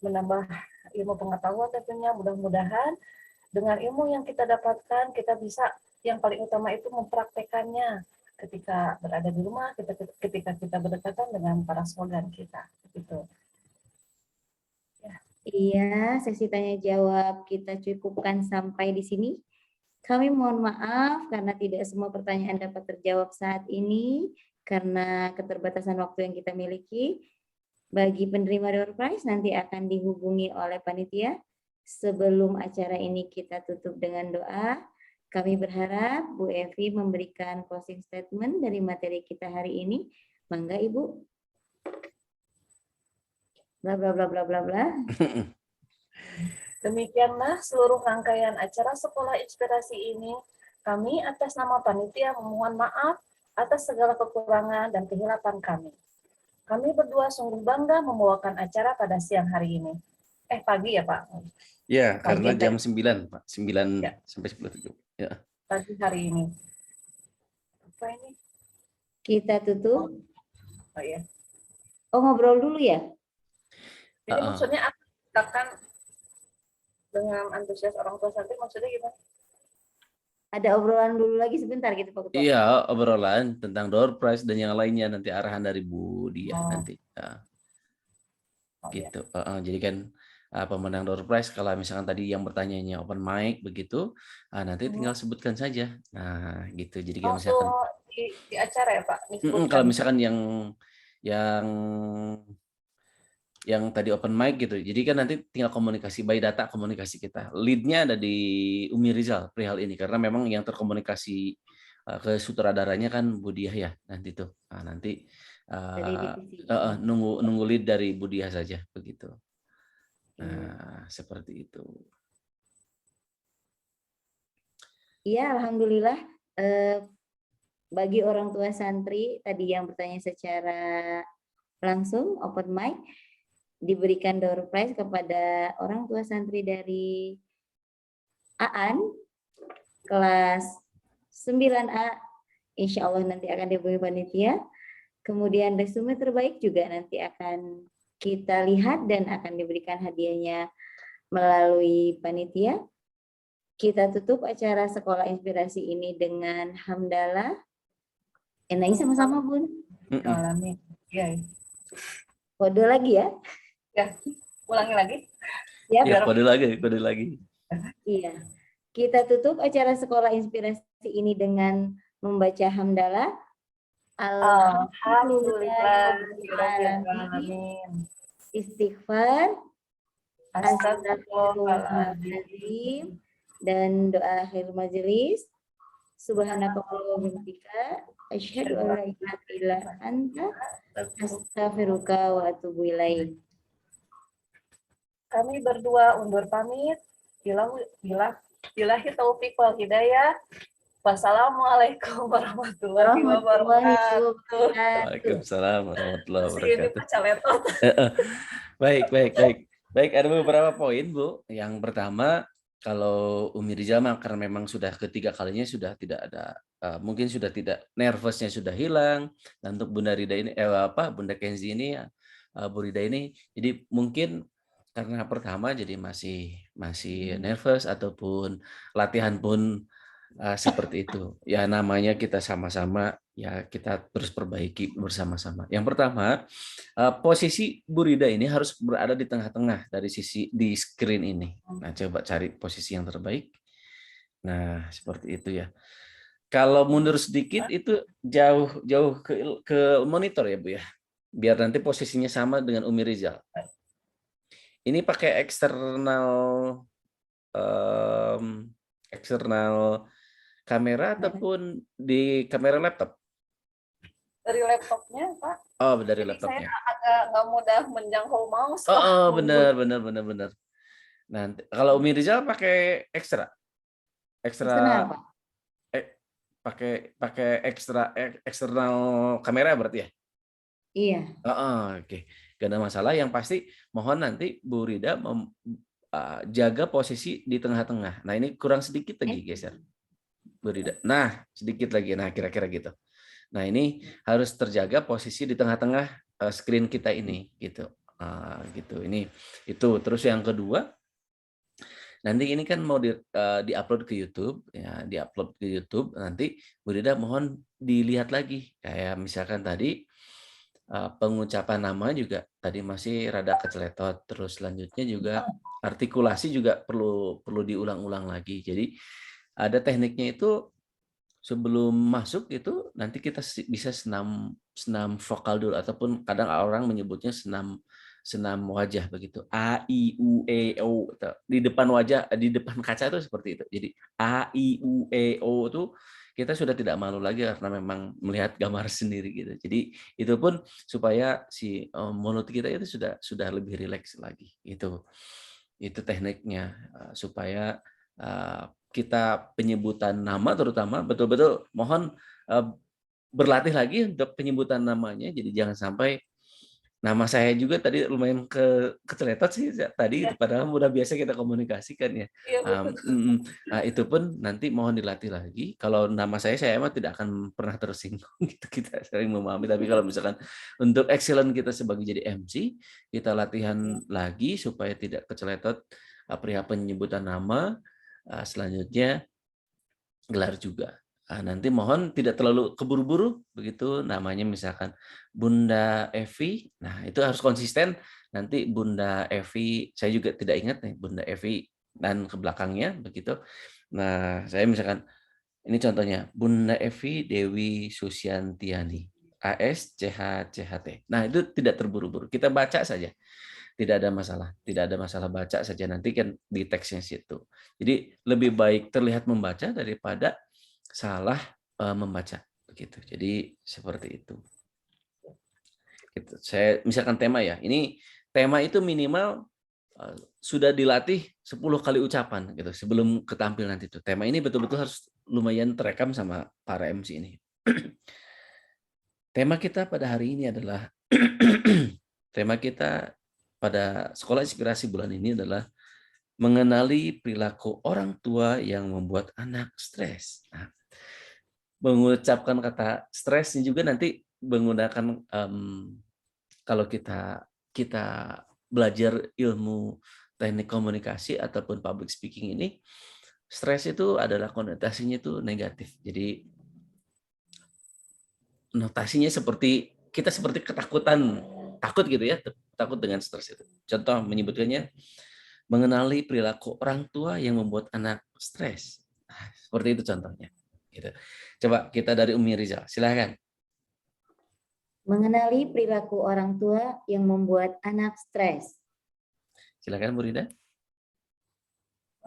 Menambah ilmu pengetahuan tentunya, mudah-mudahan dengan ilmu yang kita dapatkan kita bisa yang paling utama itu mempraktekannya ketika berada di rumah, ketika kita berdekatan dengan para saudara kita gitu. Iya, sesi tanya jawab kita cukupkan sampai di sini. Kami mohon maaf karena tidak semua pertanyaan dapat terjawab saat ini karena keterbatasan waktu yang kita miliki. Bagi penerima door prize nanti akan dihubungi oleh panitia. Sebelum acara ini kita tutup dengan doa. Kami berharap Bu Evi memberikan closing statement dari materi kita hari ini. Mangga Ibu. Bla bla bla bla bla bla. Demikianlah seluruh rangkaian acara Sekolah Inspirasi ini. Kami atas nama panitia memohon maaf atas segala kekurangan dan kehilapan kami. Kami berdua sungguh bangga membawakan acara pada siang hari ini. Pagi ya Pak? Ya, karena Pagi, jam 9, Pak. 9 ya, sampai 10. Ya. pagi hari ini. Apa ini? Kita tutup. Oh ya. Oh, ngobrol dulu ya? Jadi maksudnya akan dengan antusias orang tua santri maksudnya gimana? Ada obrolan dulu lagi sebentar gitu Pak Ketua. Iya, obrolan tentang door prize dan yang lainnya nanti arahan dari Bu Dia nanti. Ya. Gitu. Jadi kan pemenang door prize kalau misalkan tadi yang bertanyanya open mic begitu, nanti tinggal sebutkan saja. Nah, gitu. Jadi kalau misalkan di acara ya Pak disebutkan. kalau misalkan yang tadi open mic gitu. Jadi kan nanti tinggal komunikasi by data komunikasi kita. Lead-nya ada di Umi Rizal perihal ini karena memang yang terkomunikasi ke sutradaranya kan Budiah ya nanti tuh. Nah, nanti nunggu lead dari Budiah saja begitu. Nah, seperti itu. Iya, alhamdulillah. Bagi orang tua santri tadi yang bertanya secara langsung open mic, diberikan door prize kepada orang tua santri dari Aan kelas 9A. Insya Allah nanti akan dihubungi panitia. Kemudian resume terbaik juga nanti akan kita lihat dan akan diberikan hadiahnya melalui panitia. Kita tutup acara Sekolah Inspirasi ini dengan hamdalah. Enaknya sama-sama Bun. Alami. Ya. Kode lagi ya. Ya, ulangi lagi. Ya, kode lagi. Iya. Kita tutup acara Sekolah Inspirasi ini dengan membaca hamdalah. Alhamdulillahirrahmanirrahim. Istighfar. Astagfirullahaladzim. Dan doa akhir majelis. Subhanakallahumma wa bihamdika asyhadu an la ilaha illa anta astaghfiruka wa atubu ilaik. Kami berdua undur pamit. Billahi taufiq wal hidayah. Wassalamualaikum warahmatullahi wabarakatuh. Waalaikumsalam warahmatullahi wabarakatuh. Baik, ada beberapa poin, Bu. Yang pertama, kalau Umi Rizal karena memang sudah ketiga kalinya sudah tidak ada, mungkin sudah tidak nervousnya sudah hilang. Dan untuk Bunda Rida ini, Bunda Kenzi ini, Bu Rida ini, jadi mungkin karena pertama jadi masih nervous ataupun latihan pun Seperti itu. Ya namanya kita sama-sama ya kita terus perbaiki bersama-sama. Yang pertama, posisi Bu Rida ini harus berada di tengah-tengah dari sisi di screen ini. Nah, coba cari posisi yang terbaik. Nah, seperti itu ya. Kalau mundur sedikit itu jauh ke monitor ya, Bu ya. Biar nanti posisinya sama dengan Umi Rizal. Ini pakai eksternal kamera ataupun di kamera laptop? Dari laptopnya, Pak. Oh, dari Jadi saya laptopnya. agak nggak mudah menjangkau mouse, Pak. Oh, benar. Nanti kalau Umi Rizal pakai Eksternal, ekstra Pak. eh, pakai eksternal kamera berarti ya? Iya. Oke. Gak ada masalah. Yang pasti mohon nanti Bu Rida jaga posisi di tengah-tengah. Nah, ini kurang sedikit lagi geser. Bu Rida. Nah, sedikit lagi. Nah, kira-kira gitu. Nah, ini harus terjaga posisi di tengah-tengah screen kita ini gitu. Gitu. Ini itu. Terus yang kedua, nanti ini kan mau di-upload ke YouTube ya, di-upload ke YouTube. Nanti Bu Rida mohon dilihat lagi. Kayak misalkan tadi pengucapan nama juga tadi masih rada keceletot. Terus selanjutnya juga artikulasi juga perlu diulang-ulang lagi. Jadi ada tekniknya itu sebelum masuk itu nanti kita bisa senam senam vokal dulu ataupun kadang orang menyebutnya senam senam wajah begitu. A I U E O di depan wajah di depan kaca itu seperti itu. Jadi A I U E O itu kita sudah tidak malu lagi karena memang melihat gambar sendiri gitu. Jadi itu pun supaya si mulut kita itu sudah lebih rileks lagi. Itu tekniknya supaya kita penyebutan nama terutama betul-betul mohon berlatih lagi untuk penyebutan namanya. Jadi jangan sampai nama saya juga tadi lumayan keceletot sih tadi itu Ya, padahal udah biasa kita komunikasikan ya. iya, Bu. Nah, itu pun nanti mohon dilatih lagi. Kalau nama saya emang tidak akan pernah tersinggung gitu kita sering memahami. Tapi kalau misalkan untuk excellent kita sebagai jadi MC, kita latihan lagi supaya tidak keceletot perihal penyebutan nama. Selanjutnya gelar juga. Nanti mohon tidak terlalu keburu-buru begitu namanya misalkan Bunda Evi. Nah, itu harus konsisten. Nanti Bunda Evi, saya juga tidak ingat nih Bunda Evi dan ke belakangnya begitu. Nah, saya misalkan ini contohnya Bunda Evi Dewi Susiantiani. AS CH CHT. Nah, itu tidak terburu-buru. Kita baca saja. Tidak ada masalah. Tidak ada masalah baca saja nanti kan di teksnya situ. Jadi lebih baik terlihat membaca daripada salah membaca begitu. Jadi seperti itu. Gitu. Saya misalkan tema ya. Ini tema itu minimal sudah dilatih 10 kali ucapan gitu sebelum ketampil nanti itu. Tema ini betul-betul harus lumayan terekam sama para MC ini. Tema kita pada hari ini adalah tema kita pada Sekolah Inspirasi bulan ini adalah mengenali perilaku orang tua yang membuat anak stres. Nah, mengucapkan kata stres ini juga nanti menggunakan kalau kita belajar ilmu teknik komunikasi ataupun public speaking ini, stres itu adalah konotasinya itu negatif. Jadi notasinya seperti kita seperti ketakutan, takut gitu ya, takut dengan stres itu. Contoh menyebutkannya mengenali perilaku orang tua yang membuat anak stres. Nah, seperti itu contohnya. Gitu. Coba kita dari Umi Rizal, silakan. Mengenali perilaku orang tua yang membuat anak stres. Silakan Bu Rida.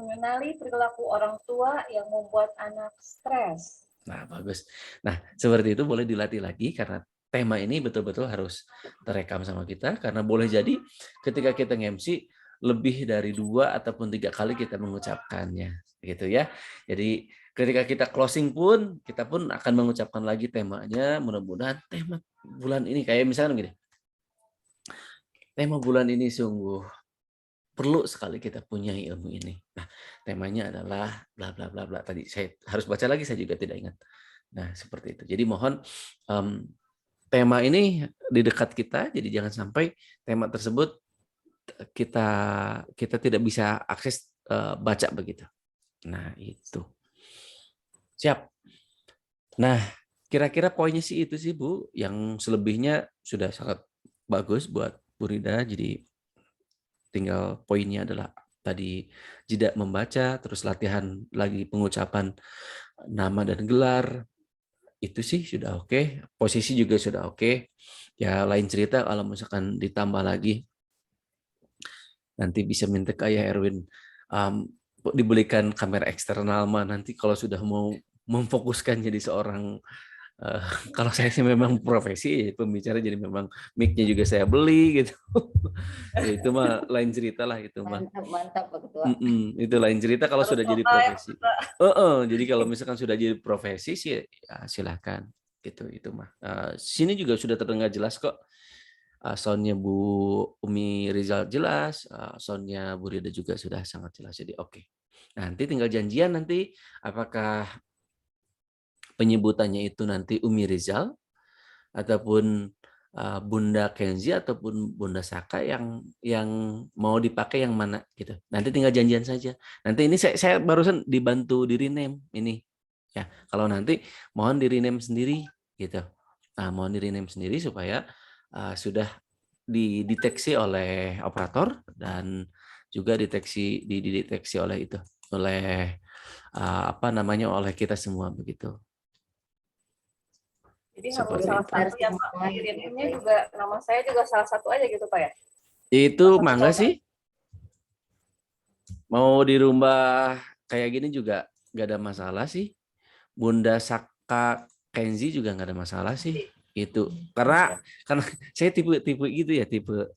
Mengenali perilaku orang tua yang membuat anak stres. Nah, bagus. Nah, seperti itu boleh dilatih lagi karena tema ini betul-betul harus terekam sama kita karena boleh jadi ketika kita nge-MC lebih dari 2 ataupun 3 kali kita mengucapkannya gitu ya. Jadi ketika kita closing pun kita pun akan mengucapkan lagi temanya. Mudah-mudahan tema bulan ini kayak misalnya gini. Tema bulan ini sungguh perlu sekali kita punya ilmu ini. Nah, temanya adalah bla bla bla bla. Tadi saya harus baca lagi, saya juga tidak ingat. Nah, seperti itu. Jadi mohon tema ini di dekat kita, jadi jangan sampai tema tersebut kita kita tidak bisa akses baca begitu. Nah, itu. Siap. Nah, kira-kira poinnya sih itu sih Bu, yang selebihnya sudah sangat bagus buat Bu Rida. Jadi tinggal poinnya adalah tadi jeda membaca, terus latihan lagi pengucapan nama dan gelar, itu sih sudah oke. Posisi juga sudah oke. Ya lain cerita kalau misalkan ditambah lagi, nanti bisa minta ke Ayah Erwin dibelikan kamera eksternal mah nanti kalau sudah mau memfokuskan jadi seorang Eh, kalau saya sih memang profesi pembicara, jadi memang mic-nya juga saya beli gitu. Ya, itu mah lain cerita lah itu mah. Mantap, mantap Pak Ketua. Itu lain cerita kalau Harus sudah jadi total ya, profesi. Jadi kalau misalkan sudah jadi profesi sih ya silahkan gitu itu mah. Sini juga sudah terdengar jelas kok. Soundnya Bu Umi Rizal jelas, soundnya Bu Rida juga sudah sangat jelas. Jadi oke. Nanti tinggal janjian nanti apakah penyebutannya itu nanti Umi Rizal ataupun Bunda Kenzi ataupun Bunda Saka yang mau dipakai yang mana gitu. Nanti tinggal janjian saja. Nanti ini saya barusan dibantu di rename ini. Ya, kalau nanti mohon di rename sendiri gitu. Nah, mohon di rename sendiri supaya sudah dideteksi oleh operator dan juga dideteksi oleh itu oleh apa namanya oleh kita semua begitu. Jadi harus Seperti salah itu. satu ya Pak. Semua Kirimnya juga nama saya juga salah satu aja gitu Pak ya. Itu Satu mangga contoh. sih. Mau dirubah kayak gini juga nggak ada masalah sih. Bunda Saka Kenzi juga nggak ada masalah sih. Itu karena saya tipe gitu ya tipe.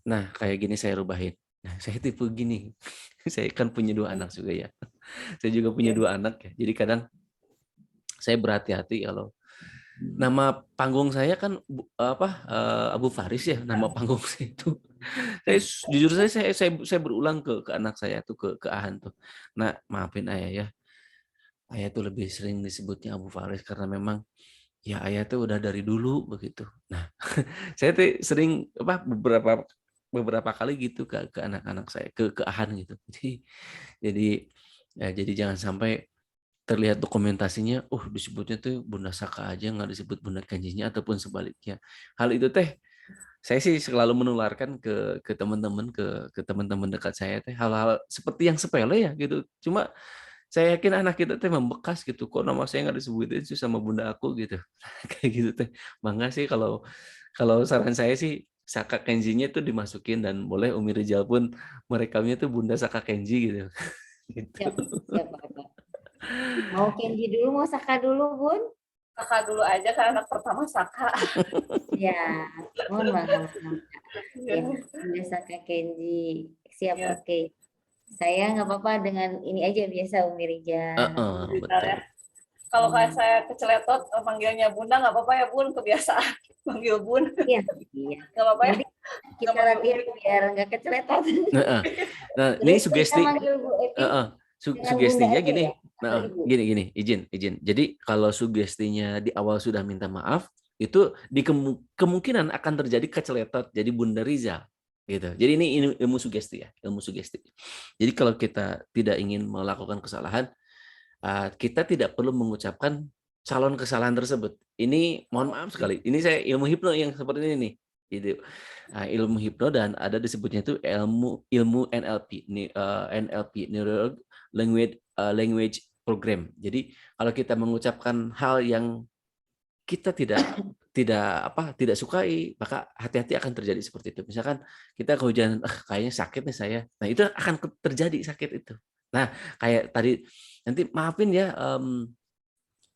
Nah kayak gini saya rubahin. Nah saya tipe gini. Saya kan punya 2 anak juga ya. Saya juga punya 2 anak ya. Jadi kadang saya berhati-hati kalau nama panggung saya kan Abu Faris ya nama panggung saya itu. Saya jujur saya berulang ke anak saya tuh ke Ahan tuh. Nah, maafin ayah ya. Ayah tuh lebih sering disebutnya Abu Faris karena memang ya ayah tuh udah dari dulu begitu. Nah, saya tuh sering beberapa beberapa kali gitu ke anak-anak saya ke Ahan gitu. Jadi ya jadi jangan sampai terlihat dokumentasinya, disebutnya tuh Bunda Saka aja nggak disebut Bunda Kenjinya ataupun sebaliknya. Hal itu teh saya sih selalu menularkan ke teman-teman ke teman-teman dekat saya teh hal-hal seperti yang sepele ya gitu. Cuma saya yakin anak kita teh membekas gitu. Kok nama saya nggak disebutin sih sama bunda aku gitu. Kayak gitu teh. Mangga sih kalau kalau saran saya sih Saka Kenjinya tuh dimasukin dan boleh Umi Rizal pun merekamnya tuh Bunda Saka Kenji gitu. Gitu. siap, siap Pak Ketua. Mau Kenji dulu, mau Saka dulu, Bun? Kakak dulu aja kan anak pertama Saka. Ya, mohon maaf. Iya. Ya, biasa Kak Kenji. Siap, Iya. oke. Saya nggak apa-apa dengan ini aja biasa Umi Rijal. Bentar ya. Betul. Kalau kayak saya keceletot manggilnya Bunda nggak apa-apa ya Bun, kebiasaan manggil Bun. Iya, iya. Nggak apa-apa ya. Nanti kita latihan biar nggak keceletot. Nah, ini Terus kita sugesti manggil Bu Evi dengan Bunda sugestinya aja gini. ya, atau Ibu. Gini, izin. Jadi kalau sugestinya di awal sudah minta maaf, itu kemungkinan akan terjadi keceletot jadi Bunda Rizal gitu. Jadi ini ilmu sugesti ya, ilmu sugesti. Jadi kalau kita tidak ingin melakukan kesalahan, kita tidak perlu mengucapkan calon kesalahan tersebut. Ini mohon maaf sekali. Ini saya ilmu hipno yang seperti ini nih. Gitu. Ilmu hipno dan ada disebutnya itu ilmu NLP, NLP Neuro Language Program. Jadi kalau kita mengucapkan hal yang kita tidak sukai, maka hati-hati akan terjadi seperti itu. Misalkan kita kehujanan, kayaknya sakit nih saya. Nah, itu akan terjadi sakit itu. Nah, kayak tadi nanti maafin ya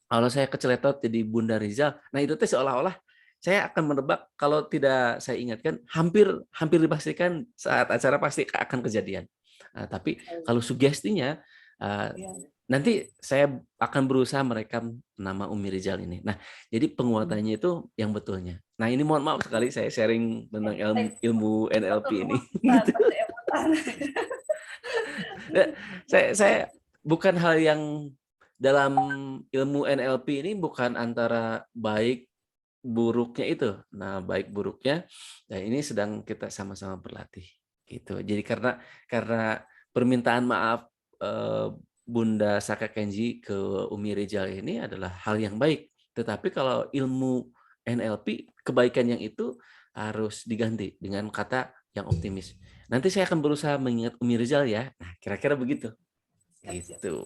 kalau saya keceletot jadi Bunda Rizal. Nah, itu teh seolah-olah saya akan menebak kalau tidak saya ingatkan hampir dipastikan saat acara pasti akan kejadian. Nah, tapi kalau sugestinya Iya. nanti saya akan berusaha merekam nama Umi Rizal ini. Nah, jadi penguatannya itu yang betulnya. Nah, ini mohon maaf sekali saya sharing tentang ilmu NLP ini. Gitu. Saya bukan hal yang dalam ilmu NLP ini bukan antara baik buruknya itu. Nah, baik buruknya, nah ini sedang kita sama-sama berlatih gitu. Jadi karena permintaan maaf Bunda Saka Kenji ke Umi Rizal ini adalah hal yang baik. Tetapi kalau ilmu NLP, kebaikan yang itu harus diganti dengan kata yang optimis. Nanti saya akan berusaha mengingat Umi Rizal ya. Nah, kira-kira begitu. Siap. Gitu.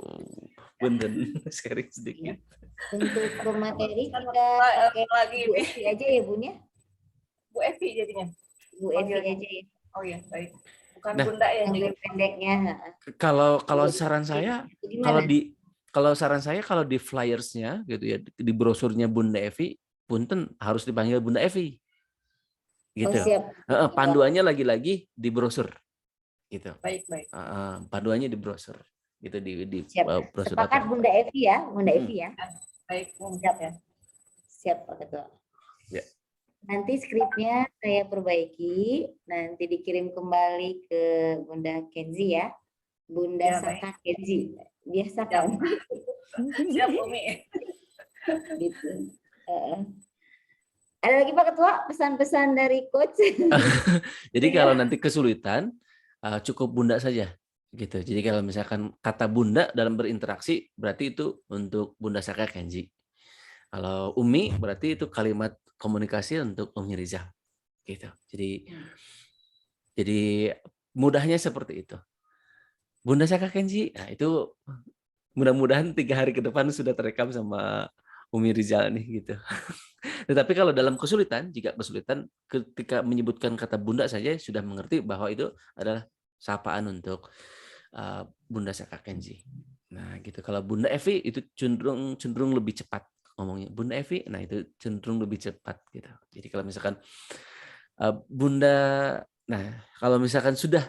Punten, sharing Iya. sedikit. Untuk pemateri Kan kita pakai lagi Bu ini Evi aja ya Bun ya. Bu Evi jadinya. Bu Evi Panggilnya. aja ya. Oh iya, baik. Bukan Nah, Bunda ya, Yang jadi pendeknya. kalau saran saya, Gimana? kalau di flyers-nya gitu ya, di brosurnya Bunda Evi, punten harus dipanggil Bunda Evi. Oh Gitu. siap. Panduannya lagi-lagi di brosur gitu. baik. Panduannya di brosur gitu, di Siap. brosur Sepakat apa. Bunda Evi ya, Bunda Evi ya. Baik, Siap. ya. Siap Pak Ketua. Ya. Nanti skripnya saya perbaiki, nanti dikirim kembali ke Bunda Kenzi ya. Bunda Ya, Saka Kenzi. Biasa Siap. kan? Siap, Umi. Gitu. Ada lagi Pak Ketua pesan-pesan dari coach? Jadi kalau nanti kesulitan, cukup Bunda saja gitu. Jadi kalau misalkan kata Bunda dalam berinteraksi, berarti itu untuk Bunda Saka Kenji. Kalau Umi berarti itu kalimat komunikasi untuk Umi Rizal gitu. Jadi mudahnya seperti itu. Bunda Saka Kenji, nah itu mudah-mudahan 3 hari ke depan sudah terekam sama Umi Rizal nih gitu. Tetapi kalau dalam kesulitan, jika kesulitan ketika menyebutkan kata Bunda saja sudah mengerti bahwa itu adalah sapaan untuk Bunda Saka Kenji. Nah, gitu. Kalau Bunda Evi itu cenderung lebih cepat ngomongnya. Bunda Evi, nah itu cenderung lebih cepat gitu. Jadi kalau misalkan Bunda, nah kalau misalkan sudah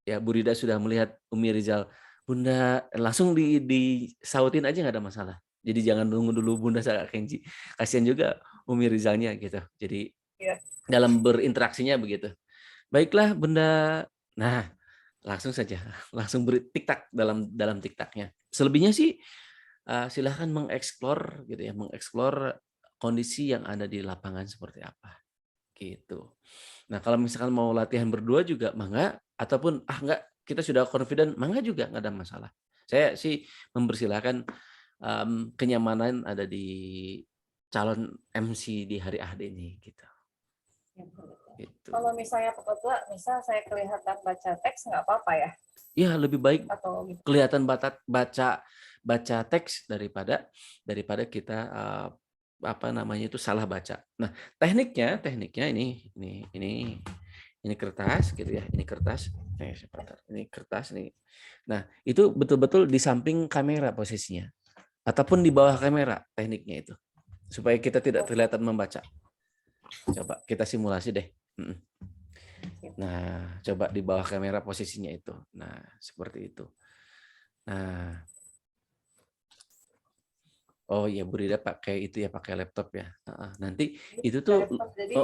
ya Bu Rida sudah melihat Umi Rizal, Bunda langsung disautin aja nggak ada masalah. Jadi jangan nunggu dulu Bunda Saka Kenji. Kasihan juga Umi Rizalnya gitu. Jadi Ya. dalam berinteraksinya begitu. Baiklah Bunda. Nah, langsung saja, langsung beri tiktak dalam tiktaknya. Selebihnya sih silahkan mengeksplor gitu ya, mengeksplor kondisi yang ada di lapangan seperti apa gitu. Nah, kalau misalkan mau latihan berdua juga mangga, ataupun enggak, kita sudah confident, mangga juga nggak ada masalah. Saya sih mempersilahkan kenyamanan ada di calon MC di hari AHD ini gitu. Gitu. Kalau misalnya Pak Ketua, misal saya kelihatan baca teks nggak apa-apa ya? Ya, lebih baik Atau gitu. kelihatan baca teks daripada kita apa namanya itu salah baca. Nah, tekniknya ini kertas gitu ya, ini kertas. Ini kertas nih. Nah, itu betul-betul di samping kamera posisinya ataupun di bawah kamera tekniknya itu. Supaya kita tidak kelihatan membaca. Coba kita simulasi deh. Nah, coba di bawah kamera posisinya itu. Nah, seperti itu. Nah, oh iya Bu Rida pakai itu ya, pakai laptop ya. Nanti itu tuh Jadi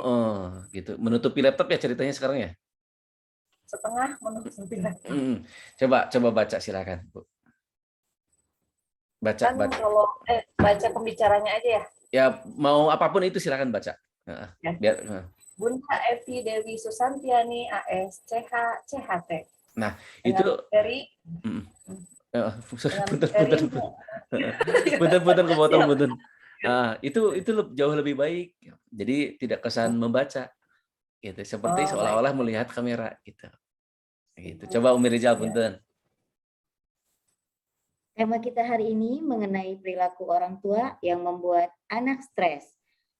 gitu. Menutupi laptop ya ceritanya sekarang ya. setengah menutupi laptop. Coba baca silakan, Bu. Baca. Kalau baca pembicaranya aja ya. Ya, mau apapun itu silakan baca. Ya. Biar Bunda Evi Dewi Susantiani AS CH CHT. Nah, dengan itu dari punten kepotong punten. Itu jauh lebih baik. Jadi tidak kesan membaca. Gitu, seperti seolah-olah melihat kamera gitu. Gitu. Coba Umi Rizal punten. Tema kita hari ini mengenai perilaku orang tua yang membuat anak stres.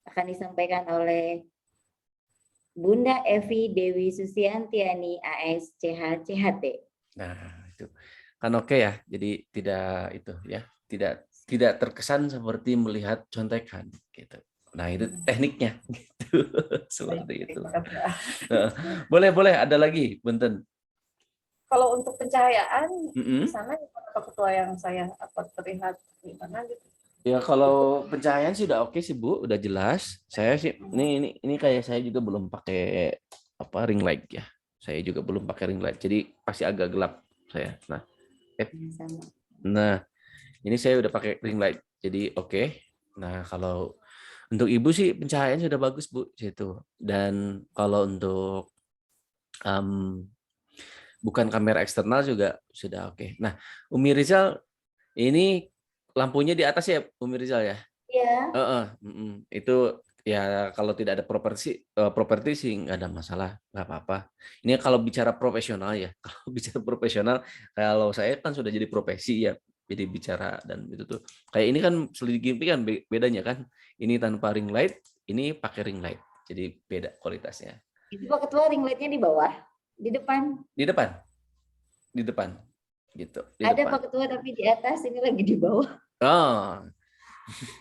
Akan disampaikan oleh Bunda Evi Dewi Susiantiani AS CH CHT. Nah, itu kan oke ya. Jadi tidak itu ya, tidak terkesan seperti melihat contekan gitu. Nah, itu tekniknya gitu. Seperti itu. Boleh ada lagi, punten. Kalau untuk pencahayaan di sana Pak Ketua yang saya terlihat di mana gitu. Ya kalau pencahayaan sih udah oke sih Bu, udah jelas. Saya sih ini kayak saya juga belum pakai ring light ya. Saya juga belum pakai ring light. Jadi pasti agak gelap saya. Nah, ini saya udah pakai ring light. Jadi oke. Nah, kalau untuk Ibu sih pencahayaan sudah bagus Bu situ. Dan kalau untuk bukan kamera eksternal juga sudah oke. Nah, Umi Rizal Ini lampunya di atas ya, Bu Mirzal ya? Iya. Heeh, itu ya kalau tidak ada properti sih nggak ada masalah, nggak apa-apa. Ini kalau bicara profesional ya, kalau bicara profesional, kalau saya kan sudah jadi profesi ya, jadi bicara dan itu tuh kayak ini kan selidiki kan bedanya kan, ini tanpa ring light, ini pakai ring light, jadi beda kualitasnya. Itu Pak Ketua ring light-nya di bawah, di depan. Di depan, di depan, gitu, di Ada depan. Pak Ketua tapi di atas, ini lagi di bawah. Oh,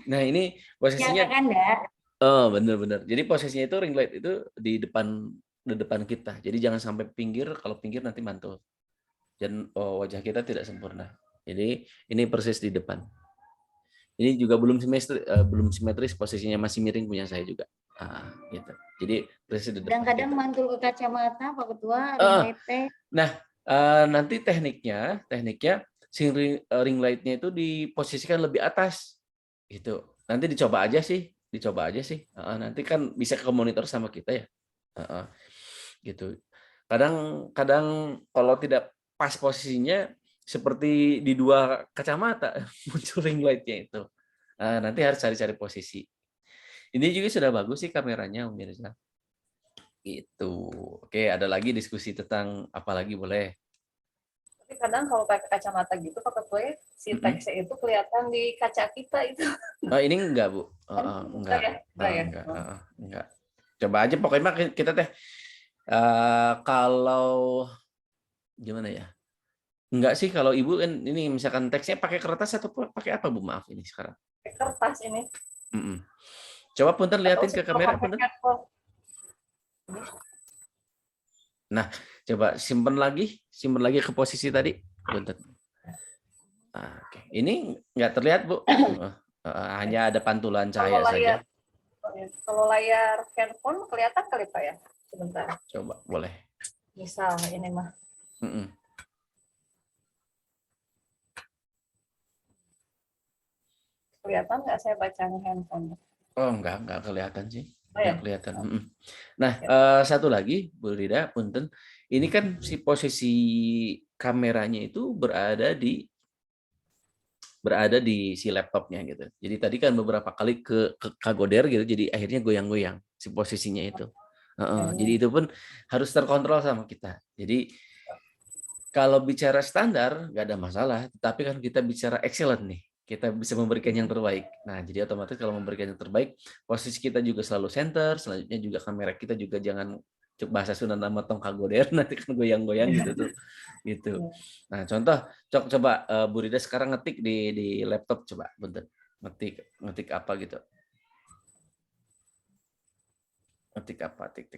nah ini posisinya. Nyala kan enggak? Oh, benar-benar. Jadi posisinya itu ring light itu di depan kita. Jadi jangan sampai pinggir, kalau pinggir nanti mantul. Dan wajah kita tidak sempurna. Jadi ini persis di depan. Ini juga belum simetris, posisinya masih miring punya saya juga. Gitu. Jadi persis di depan Kadang-kadang kita. mantul ke kacamata Pak Ketua, ring light-nya. Nah, nanti tekniknya si ring light-nya itu diposisikan lebih atas. Gitu. Nanti dicoba aja sih. Nanti kan bisa ke monitor sama kita ya. Gitu. Kadang kalau tidak pas posisinya seperti di dua kacamata muncul ring light-nya itu. Nanti harus cari-cari posisi. Ini juga sudah bagus sih kameranya, Om Mirza. Gitu. Oke, ada lagi diskusi tentang apa lagi boleh? Tapi kadang kalau pakai kacamata gitu Pak Ketua, si teksnya itu kelihatan di kaca kita itu. Oh, ini enggak, Bu. Enggak ya? Enggak. Coba aja pokoknya kita teh kalau gimana ya? Enggak sih kalau Ibu kan ini misalkan teksnya pakai kertas atau pakai apa, Bu? Maaf ini sekarang. Kertas ini. Coba punten liatin ke kamera punten. Nah, coba simpen lagi ke posisi tadi. Punten. Oke. Ini nggak terlihat, Bu. Hanya ada pantulan cahaya saja. Kalau layar handphone kelihatan kali Pak ya? Sebentar. Coba, boleh. Misal ini mah. Kelihatan nggak saya bacanya handphone? Oh, nggak kelihatan sih. Oh, ya? Nggak kelihatan. Nah, satu lagi, Bu Rida, punten. Ini kan si posisi kameranya itu berada di si laptopnya gitu. Jadi tadi kan beberapa kali ke kagoder gitu, jadi akhirnya goyang-goyang si posisinya itu. Jadi itu pun harus terkontrol sama kita. Jadi kalau bicara standar nggak ada masalah, tapi kan kita bicara excellent nih. Kita bisa memberikan yang terbaik. Nah, jadi otomatis kalau memberikan yang terbaik, posisi kita juga selalu center, selanjutnya juga kamera kita juga jangan bahasa Sunda nama tong kagoder, nanti kan goyang-goyang gitu tuh. Gitu. Nah, contoh coba Bu Rida sekarang ngetik di laptop coba, bentar. Ngetik apa gitu. Ngetik apa? Tik.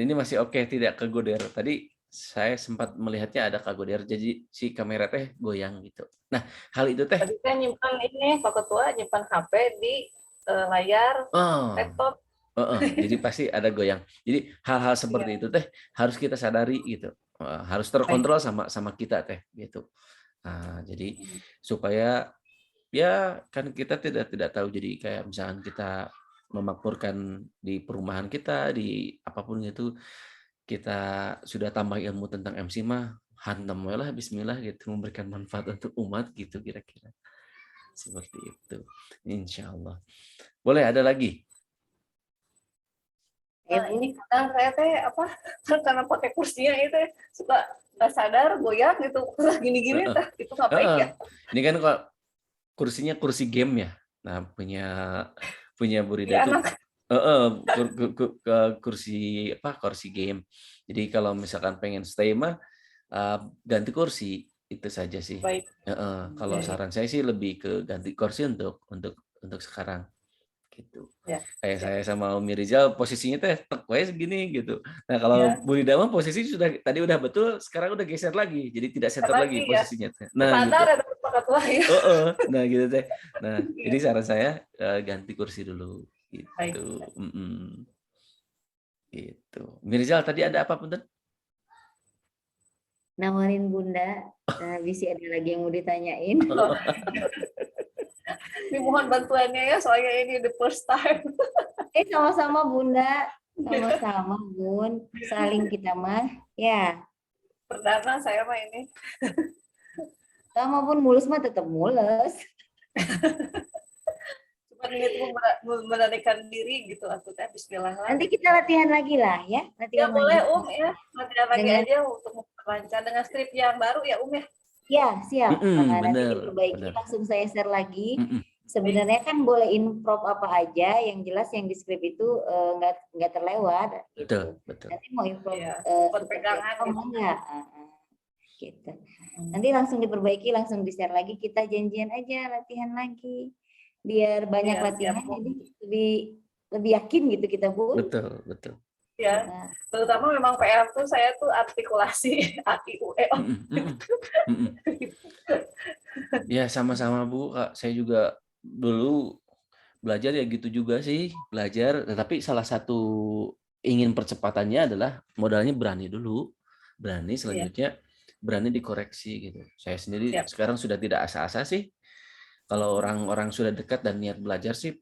Ini masih oke, tidak kegoder. Tadi saya sempat melihatnya ada kagoder, jadi si kamera teh goyang gitu. Nah, hal itu teh. Tadi saya nyimpan ini, Pak Ketua, nyimpan HP di layar laptop. Jadi pasti ada goyang. Jadi hal-hal seperti itu teh harus kita sadari gitu. Harus terkontrol sama kita teh gitu. Jadi supaya ya kan kita tidak tahu, jadi kayak misalkan kita memakmurkan di perumahan kita, di apapun itu, kita sudah tambah ilmu tentang MC mah hantam lah bismillah gitu, memberikan manfaat untuk umat gitu kira-kira. Seperti itu. Insyaallah. Boleh ada lagi? Ini kadang saya teh karena pakai kursinya itu suka nggak sadar goyang gitu, gini-gini itu ngapain ya? Ini kan kok kursinya kursi game ya. Nah, punya Bu Rida tuh kursi game. Jadi kalau misalkan pengen stay mah ganti kursi, itu saja sih. Kalau saran saya sih lebih ke ganti kursi untuk sekarang gitu. Kayak saya sama Umi Rizal posisinya teh tek wae segini gitu. Nah, kalau Bu Rida mah posisi tadi udah betul, sekarang udah geser lagi. Jadi tidak center lagi posisinya teh. Nah, gitu. Nah, gitu teh. Nah, jadi saran saya ganti kursi dulu gitu. Gitu. Mirzal tadi ada apa punten? Nawarin Bunda, bisa ada lagi yang mau ditanyain. Mohon bantuannya ya, soalnya ini the first time. Sama-sama Bunda, sama-sama Bun, saling kita mah, ya. Perdana saya mah ini. Sama pun mulus mah tetap mulus. Cuma ini tuh memberanikan diri gitu aku teh bismillah lah. Nanti kita latihan lagi lah ya. Ya Latihan boleh lagi. ya. Latihan lagi Dengan aja untuk memperlancar dengan skrip yang baru ya ya. ya, siap. Nanti Bener, diperbaiki bener. langsung saya share lagi. Mm-mm. Sebenarnya kan boleh improv apa aja, yang jelas yang di skrip itu nggak terlewat gitu. Betul. Nanti mau improv Iya, seperti pegangan apa gitu. enggak? Gitu. Nanti langsung diperbaiki, langsung di-share lagi, kita janjian aja latihan lagi. Biar banyak Iya, latihan siap, Bu. jadi lebih yakin gitu kita, Bu. Betul. Ya, Nah, terutama memang PR tuh saya tuh artikulasi A I U E O. Ya sama-sama Bu, Kak. Saya juga dulu belajar ya gitu juga sih, belajar. Tetapi salah satu ingin percepatannya adalah modalnya berani dulu. Berani, selanjutnya berani dikoreksi gitu. Saya sendiri Siap. sekarang sudah tidak asa-asa sih. Kalau orang-orang sudah dekat dan niat belajar sih,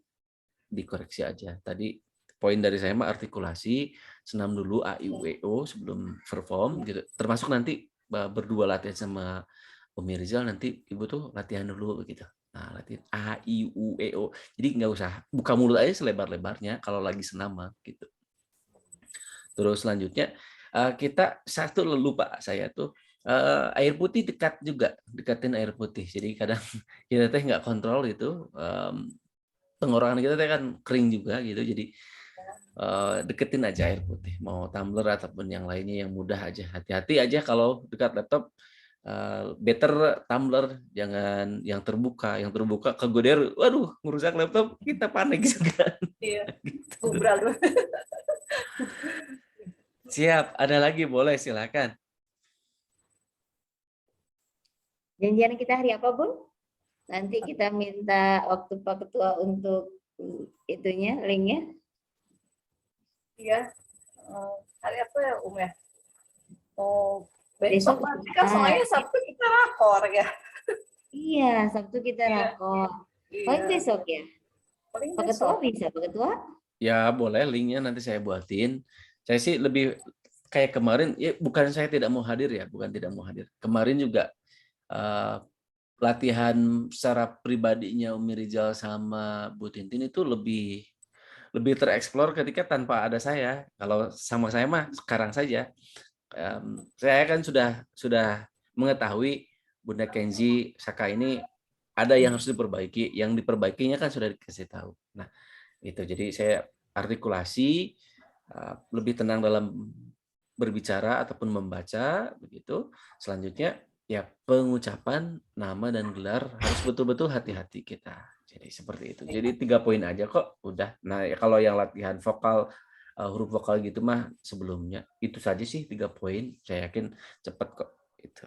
dikoreksi aja. Tadi poin dari saya mah artikulasi, senam dulu A, I, U, E, O sebelum perform gitu. Termasuk nanti berdua latihan sama Umi Rizal, nanti Ibu tuh latihan dulu begitu. Nah, latihan A, I, U, E, O. Jadi nggak usah buka mulut aja selebar-lebarnya kalau lagi senam mah gitu. Terus selanjutnya kita satu lupa saya tuh air putih dekatin air putih. Jadi kadang kita teh nggak kontrol itu tenggorokan kita teh kan kering juga gitu. Jadi deketin aja air putih, mau tumbler ataupun yang lainnya yang mudah aja. Hati-hati aja kalau dekat laptop. Better tumbler, jangan yang terbuka. Yang terbuka kegoder, waduh, ngerusak laptop, kita panik juga. Iya. Gitu. Gubrak. Siap, ada lagi boleh silakan. janjian kita hari apa, Bun? Nanti kita minta waktu Pak Ketua untuk itunya, linknya. Iya. Hari apa ya, ya? Oh, Besok besok nanti kan soalnya Sabtu kita rakor ya. Iya, Sabtu kita rakor. Paling besok ya? Paling Pak Ketua bisa, Pak Ketua? Ya boleh, linknya nanti saya buatin. Saya sih lebih kayak kemarin, ya bukan saya tidak mau hadir ya, bukan tidak mau hadir. Kemarin juga latihan secara pribadinya Umi Rizal sama Bu Tintin itu lebih tereksplor ketika tanpa ada saya. Kalau sama saya mah sekarang saja. Saya kan sudah mengetahui Bunda Kenzi Saka ini ada yang harus diperbaiki, yang diperbaikinya kan sudah dikasih tahu. Nah, itu jadi saya artikulasi lebih tenang dalam berbicara ataupun membaca begitu. Selanjutnya ya pengucapan nama dan gelar harus betul-betul hati-hati kita. Jadi seperti itu. Jadi 3 poin aja kok udah. Nah, ya kalau yang latihan vokal huruf vokal gitu mah sebelumnya itu saja sih 3 poin. Saya yakin cepat kok itu.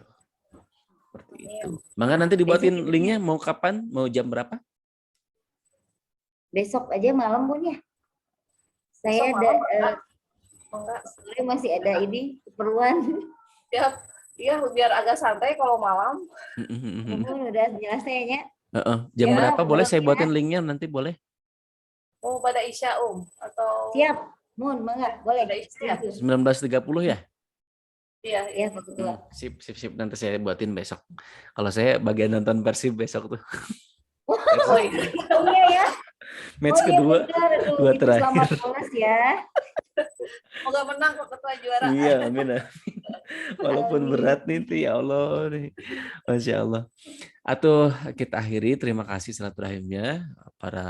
Seperti itu. Maka nanti dibuatin linknya mau kapan, mau jam berapa? Besok aja malam, Bun ya. Saya sore masih ada ini keperluan. Iya, biar agak santai kalau malam. Bun udah selesai ya. Jam berapa boleh saya buatin linknya nanti boleh? Oh, pada Isya atau siap. Mun, mangga, boleh. 19.30 ya? Iya, Pak Ketua. Sip. Nanti saya buatin besok. Kalau saya bagian nonton Persib besok tuh. Oh iya ya. Match kedua, dua terakhir. Selamat pulas ya. Semoga menang Pak Ketua juara. Iya, amin. Walaupun berat nih, ya Allah nih. Masya Allah. Atau kita akhiri, terima kasih silaturahimnya para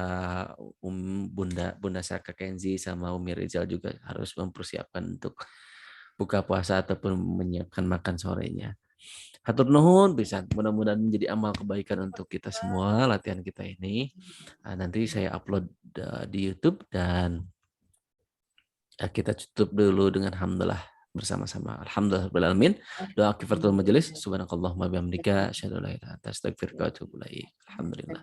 Bunda Saka Kenzi sama Umi Rizal juga harus mempersiapkan untuk buka puasa ataupun menyiapkan makan sorenya. Hatur nuhun bisa, mudah-mudahan menjadi amal kebaikan untuk kita semua latihan kita ini. Nanti saya upload di YouTube dan kita tutup dulu dengan hamdalah bersama-sama. Alhamdulillah alamin. Doa kifaratul majelis. Subhanakallahumma bihamdika asyhadu an la ilaha illa anta astaghfiruka wa atubu ilaik. Alhamdulillah.